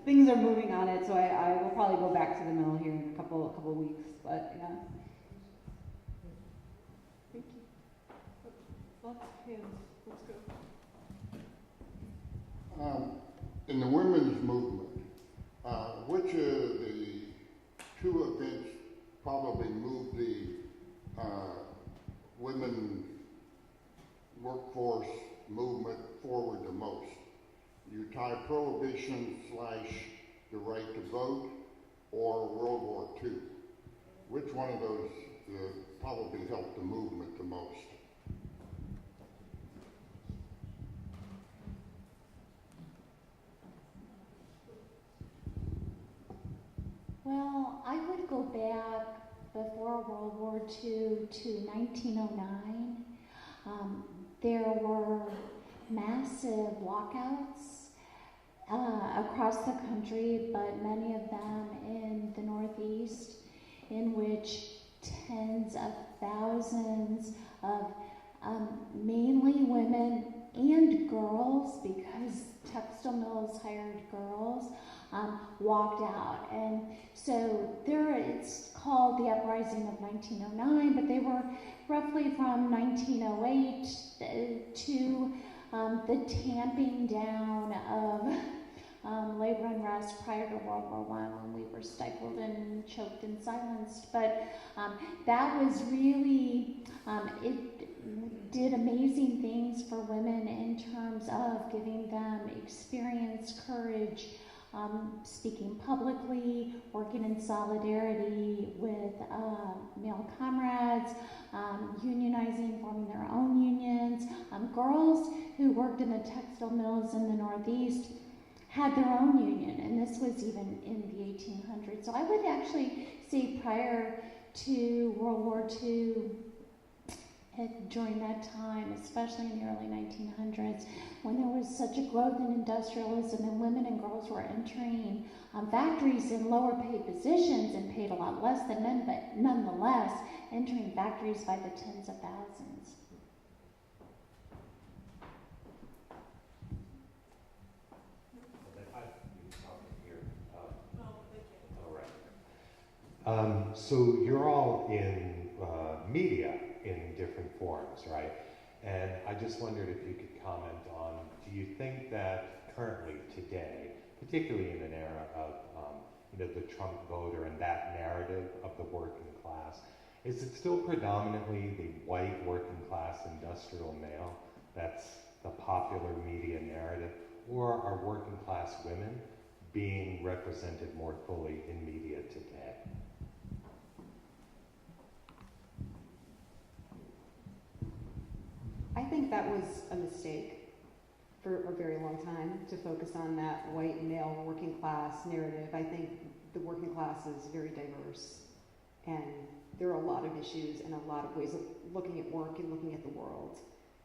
Speaker 5: things are moving on it. So I will probably go back to the mill here in a couple of weeks. But yeah.
Speaker 2: Thank you. Lots of hands. Let's go.
Speaker 12: In the women's movement, which of the two events probably moved the women workforce movement forward the most? You tie prohibition / the right to vote or World War II? Which one of those probably helped the movement the most?
Speaker 3: Well, I would go back before World War II to 1909. There were massive walkouts across the country, but many of them in the Northeast, in which tens of thousands of mainly women and girls, because textile mills hired girls, walked out. And so it's called the Uprising of 1909, but they were roughly from 1908 to the tamping down labor unrest prior to World War I when we were stifled and choked and silenced. But that was really, it did amazing things for women in terms of giving them experience, courage, speaking publicly, working in solidarity with male comrades, unionizing, forming their own unions. Girls who worked in the textile mills in the Northeast had their own union, and this was even in the 1800s. So I would actually say prior to World War II, during that time, especially in the early 1900s, when there was such a growth in industrialism and women and girls were entering factories in lower paid positions and paid a lot less than men, but nonetheless entering factories by the tens of thousands.
Speaker 13: So you're all in media in different forms, right? And I just wondered if you could comment on, do you think that currently, today, particularly in an era of the Trump voter and that narrative of the working class, is it still predominantly the white working class industrial male that's the popular media narrative, or are working class women being represented more fully in media today?
Speaker 4: I think that was a mistake for a very long time to focus on that white male working class narrative. I think the working class is very diverse, and there are a lot of issues and a lot of ways of looking at work and looking at the world.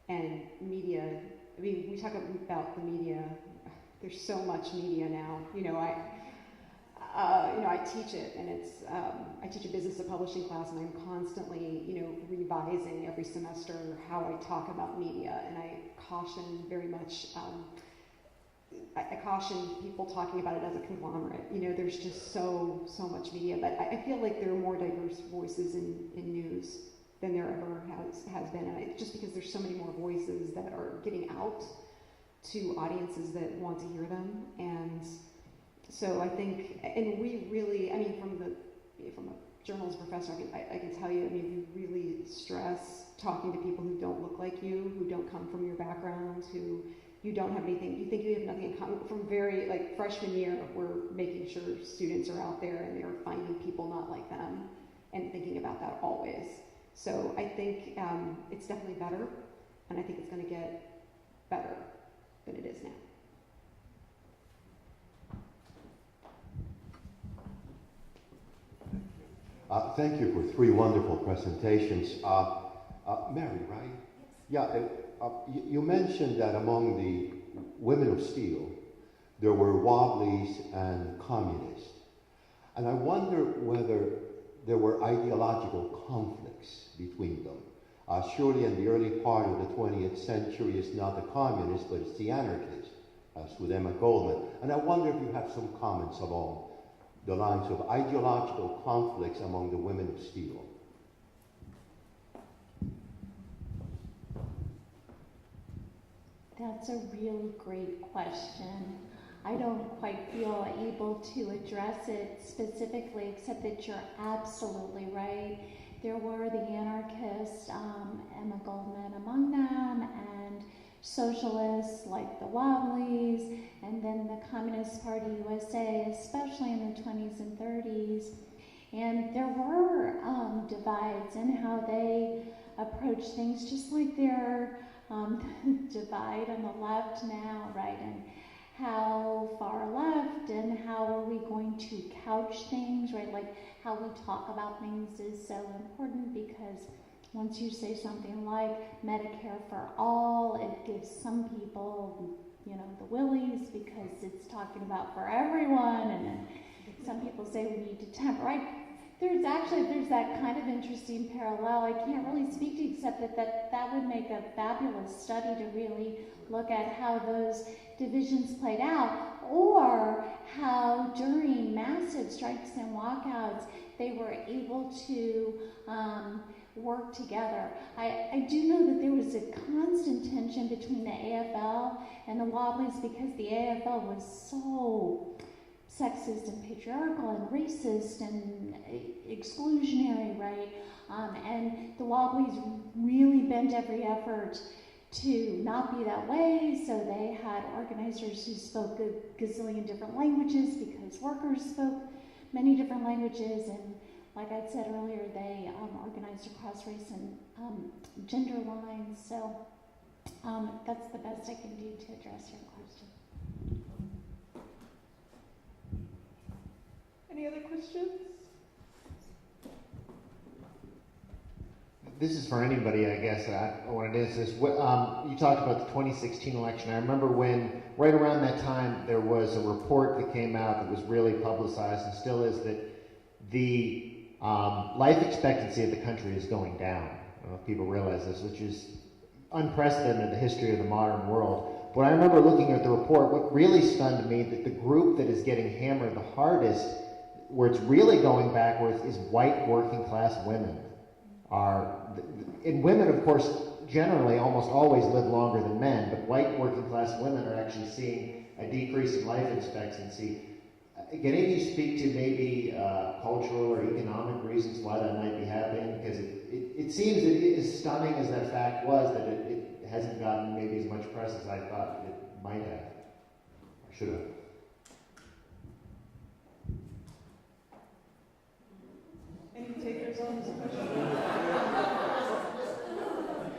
Speaker 4: And media, I mean, we talk about the media, there's so much media now. I teach it, and I teach a business of publishing class, and I'm constantly, revising every semester how I talk about media, and I caution very much. I caution people talking about it as a conglomerate. There's just so much media, but I feel like there are more diverse voices in news than there ever has been, and just because there's so many more voices that are getting out to audiences that want to hear them. And so I think, and we really, I mean, from a journalism professor, I can tell you, I mean, we really stress talking to people who don't look like you, who don't come from your background, who you don't have anything, you think you have nothing in common. From very, freshman year, we're making sure students are out there and they're finding people not like them and thinking about that always. So I think it's definitely better, and I think it's going to get better than it is now.
Speaker 14: Thank you for 3 wonderful presentations. Mary, right? Yes. Yeah, you mentioned that among the women of steel, there were Wobblies and communists. And I wonder whether there were ideological conflicts between them. Surely in the early part of the 20th century, it's not the communists, but it's the anarchists, as with Emma Goldman. And I wonder if you have some comments along the lines of ideological conflicts among the women of steel.
Speaker 3: That's a really great question. I don't quite feel able to address it specifically, except that you're absolutely right. There were the anarchists, Emma Goldman among them, and socialists like the Wobblies, and then the Communist Party USA, especially in the 20s and 30s. And there were divides in how they approached things, just like there divide on the left now, right? And how far left and how are we going to couch things, right? Like how we talk about things is so important, because once you say something like Medicare for all, it gives some people, the willies, because it's talking about for everyone, and then some people say we need to temper, right? There's that kind of interesting parallel. I can't really speak to, except that would make a fabulous study to really look at how those divisions played out, or how during massive strikes and walkouts they were able to work together. I do know that there was a constant tension between the AFL and the Wobblies because the AFL was so sexist and patriarchal and racist and exclusionary, right? And the Wobblies really bent every effort to not be that way, so they had organizers who spoke a gazillion different languages because workers spoke many different languages, and like I said earlier, they organized across race and gender lines, so that's the best I can do to address your question.
Speaker 2: Any other questions?
Speaker 7: This is for anybody, I guess. I wanted to ask this. You talked about the 2016 election. I remember when, right around that time, there was a report that came out that was really publicized and still is, that the life expectancy of the country is going down. I don't know if people realize this, which is unprecedented in the history of the modern world. But I remember looking at the report, what really stunned me, that the group that is getting hammered the hardest, where it's really going backwards, is white working class women. And women, of course, generally almost always live longer than men, but white working class women are actually seeing a decrease in life expectancy. Can any of you speak to maybe cultural or economic reasons why that might be happening? Because it seems that as stunning as that fact was, that it hasn't gotten maybe as much press as I thought it might have, or should have.
Speaker 2: Any takers on this question?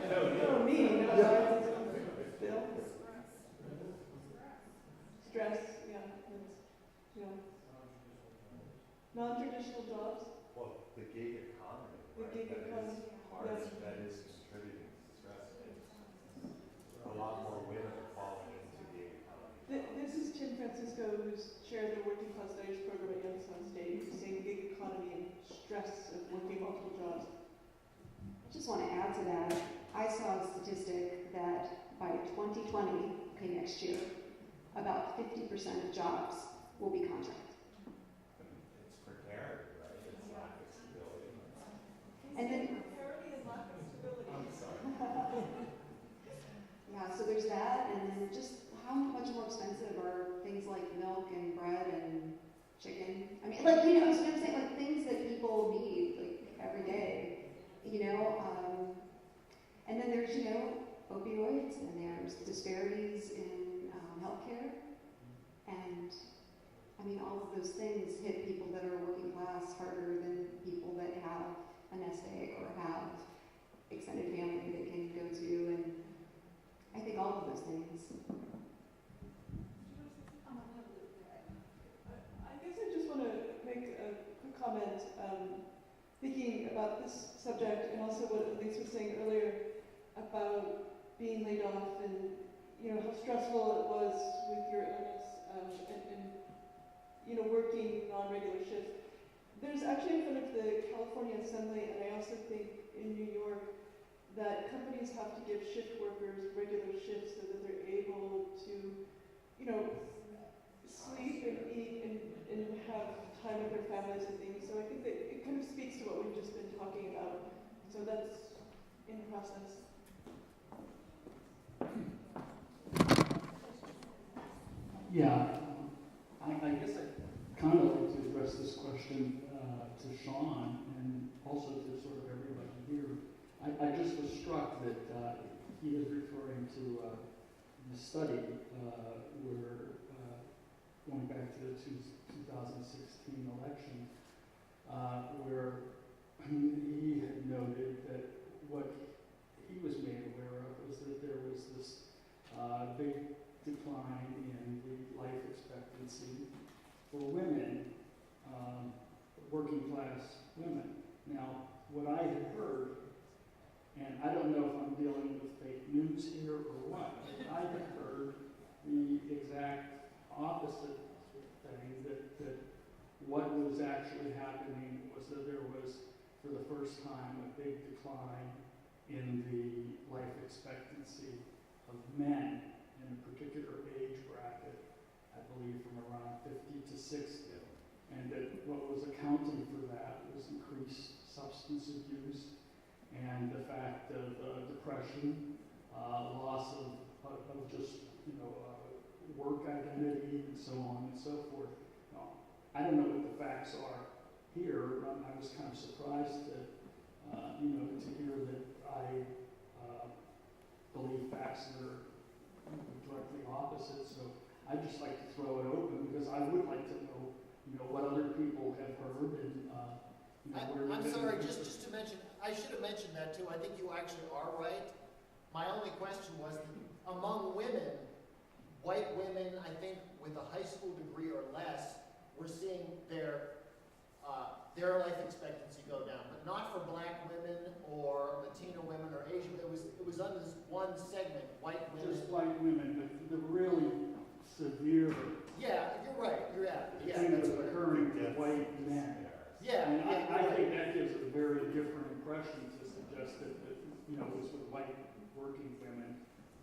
Speaker 2: No, me. No, Bill? Stress, yeah. Non-traditional jobs.
Speaker 13: Well, the gig economy.
Speaker 2: The gig economy.
Speaker 13: That is contributing to stress. A lot more women are falling into gig economy.
Speaker 2: This is Tim Francisco, who's chair of the Working Class Studies program at Youngstown State, who's saying gig economy and stress of working multiple jobs.
Speaker 4: I just want to add to that. I saw a statistic that by 2020, okay, next year, about 50% of jobs will be contract.
Speaker 13: It's precarious, right? It's lack of stability.
Speaker 2: And then precarity and lack of stability.
Speaker 13: I'm sorry.
Speaker 4: Yeah, so there's that, and then just how much more expensive are things like milk and bread and chicken? I mean, like, you know, so I'm saying, like, things that people need, like, every day, you know? And then there's, you know, opioids, and there's disparities in healthcare, and, I mean, all of those things hit people that are working class harder than people that have a nest egg or have extended family they can go to, and I think all of those things.
Speaker 2: I guess I just want to make a quick comment, thinking about this subject and also what Eliese was saying earlier about being laid off and, you know, how stressful it was with your illness and you know, working non-regular shifts. There's actually in front of the California Assembly, and I also think in New York, that companies have to give shift workers regular shifts so that they're able to, you know, sleep and eat and have time with their families and things. So I think that it kind of speaks to what we've just been talking about. So that's in process.
Speaker 6: Yeah, I guess I kind of like to address this question to Sean and also to sort of everybody here. I just was struck that he is referring to the study where, going back to the 2016 election, where he had noted that what he was made aware of was that there was this big decline in the life expectancy for women, working class women. Now, what I had heard, and I don't know if I'm dealing with fake news here or what, but I had heard the exact opposite thing, that what was actually happening was that there was, for the first time, a big decline in the life expectancy of men in a particular age bracket, I believe from around 50 to 60. And that what was accounting for that was increased substance abuse and the fact of depression, loss of just
Speaker 10: work identity and so on and so forth. I don't know what the facts are here. I was kind of surprised to hear that I believe facts that are directly opposite. So I'd just like to throw it open because I would like to know, what other people have heard and, where
Speaker 15: I'm sorry, just to mention, I should have mentioned that too. I think you actually are right. My only question was that among women, white women, I think with a high school degree or less, we're seeing their life expectancy go down, but not for black women or Latino women or Asian. It was under this one segment, white women.
Speaker 10: Just white women, but the really severe.
Speaker 15: Yeah, you're right.
Speaker 10: Thing that's occurring with white men.
Speaker 15: Yeah,
Speaker 10: and I think that gives a very different impression to suggest that it was with white working women.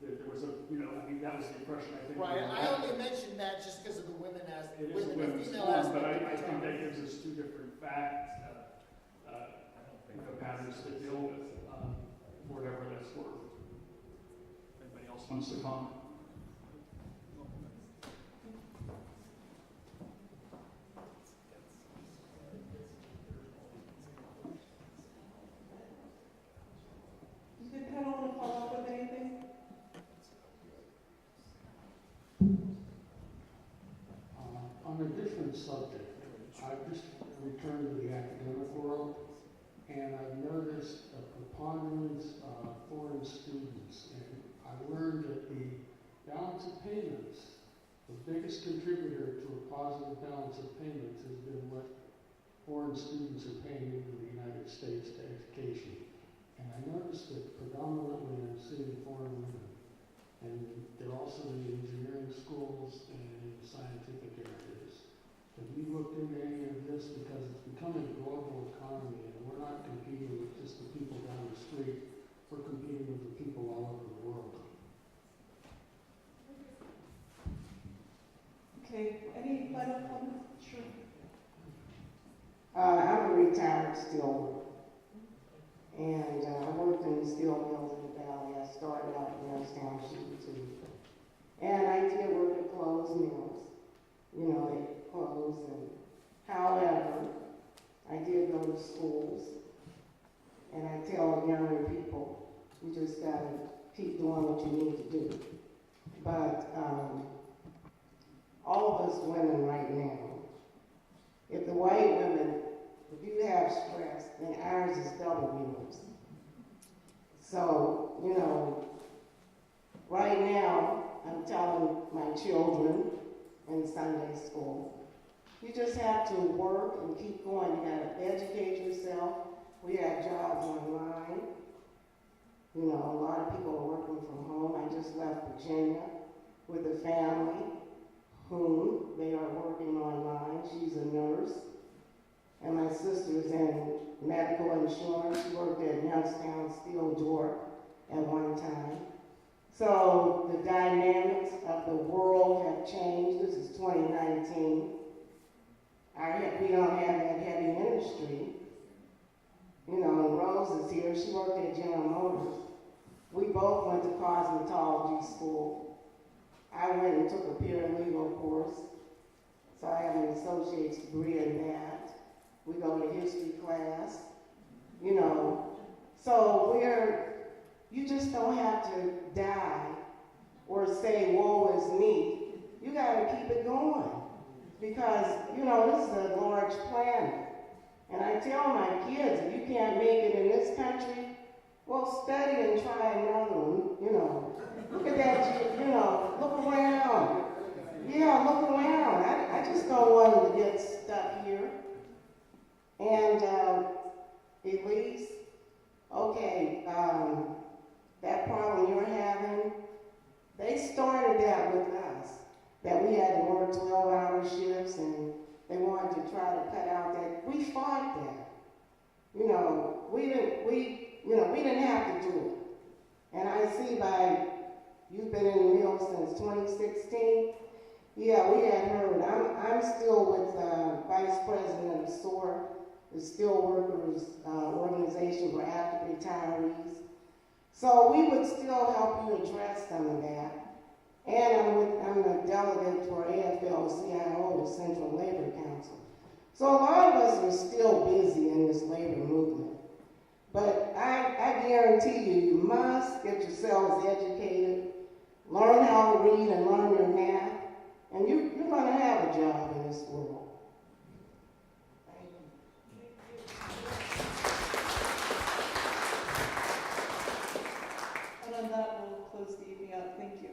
Speaker 10: That there was that was the impression I think.
Speaker 15: Right, I only mentioned that just because of the women as
Speaker 10: it is a women's forum, but I think that gives us two different patterns to deal with, whatever that's worth. Anybody else wants to comment?
Speaker 2: Does the panel want to follow up with anything?
Speaker 6: On a different subject, I've just returned to the academic world, and I've noticed a preponderance of foreign students. And I learned that the balance of payments, the biggest contributor to a positive balance of payments has been what foreign students are paying into the United States to education. And I noticed that predominantly I'm seeing foreign women. And they're also in the engineering schools and in the scientific areas. Have you looked into any of this? Because it's becoming a global economy, and we're not competing with just the people down the street. We're competing with the people all over the world.
Speaker 2: Okay, any final comments? Sure.
Speaker 16: I'm a retired steel worker, and I worked in the steel mills in the valley. I started out in Youngstown sheet too, and I did work at closed mills. They closed, and however, I did go to schools, and I tell younger people, you just gotta keep doing what you need to do. But all of us women right now, if the white women, if you have stress, then ours is double yours. So, right now, I'm telling my children in Sunday school, you just have to work and keep going. You gotta educate yourself. We have jobs online. A lot of people are working from home. I just left Virginia with a family whom they are working online. She's a nurse. And my sister's in medical insurance. She worked at Youngstown Steel Door at one time. So the dynamics of the world have changed. This is 2019. We don't have that heavy industry. Rose is here. She worked at General Motors. We both went to cosmetology school. I went and took a paralegal course. So I have an associate's degree in that. We go to history class. So you just don't have to die or say, woe is me. You gotta keep it going. Because, this is a large planet. And I tell my kids, if you can't make it in this country, well, study and try another one, Look at that, look around. Yeah, look around. I just don't want to get stuck here. And, Eliese, okay, that problem you're having, they started that with us, that we had to work 12-hour shifts, and they wanted to try to cut out that. We fought that. We didn't have to do it. And I see you've been in the mill since 2016. Yeah, we had heard. I'm still with Vice President of SOAR, the Steelworkers Organization for Active Retirees. So we would still help you address some of that. And a delegate for AFL-CIO, the Central Labor Council. So a lot of us are still busy in this labor movement. But I guarantee you, you must get yourselves educated, learn how to read and learn your math, and you're going to have a job in this world. Thank you.
Speaker 2: And on that, we'll close the evening out. Thank you.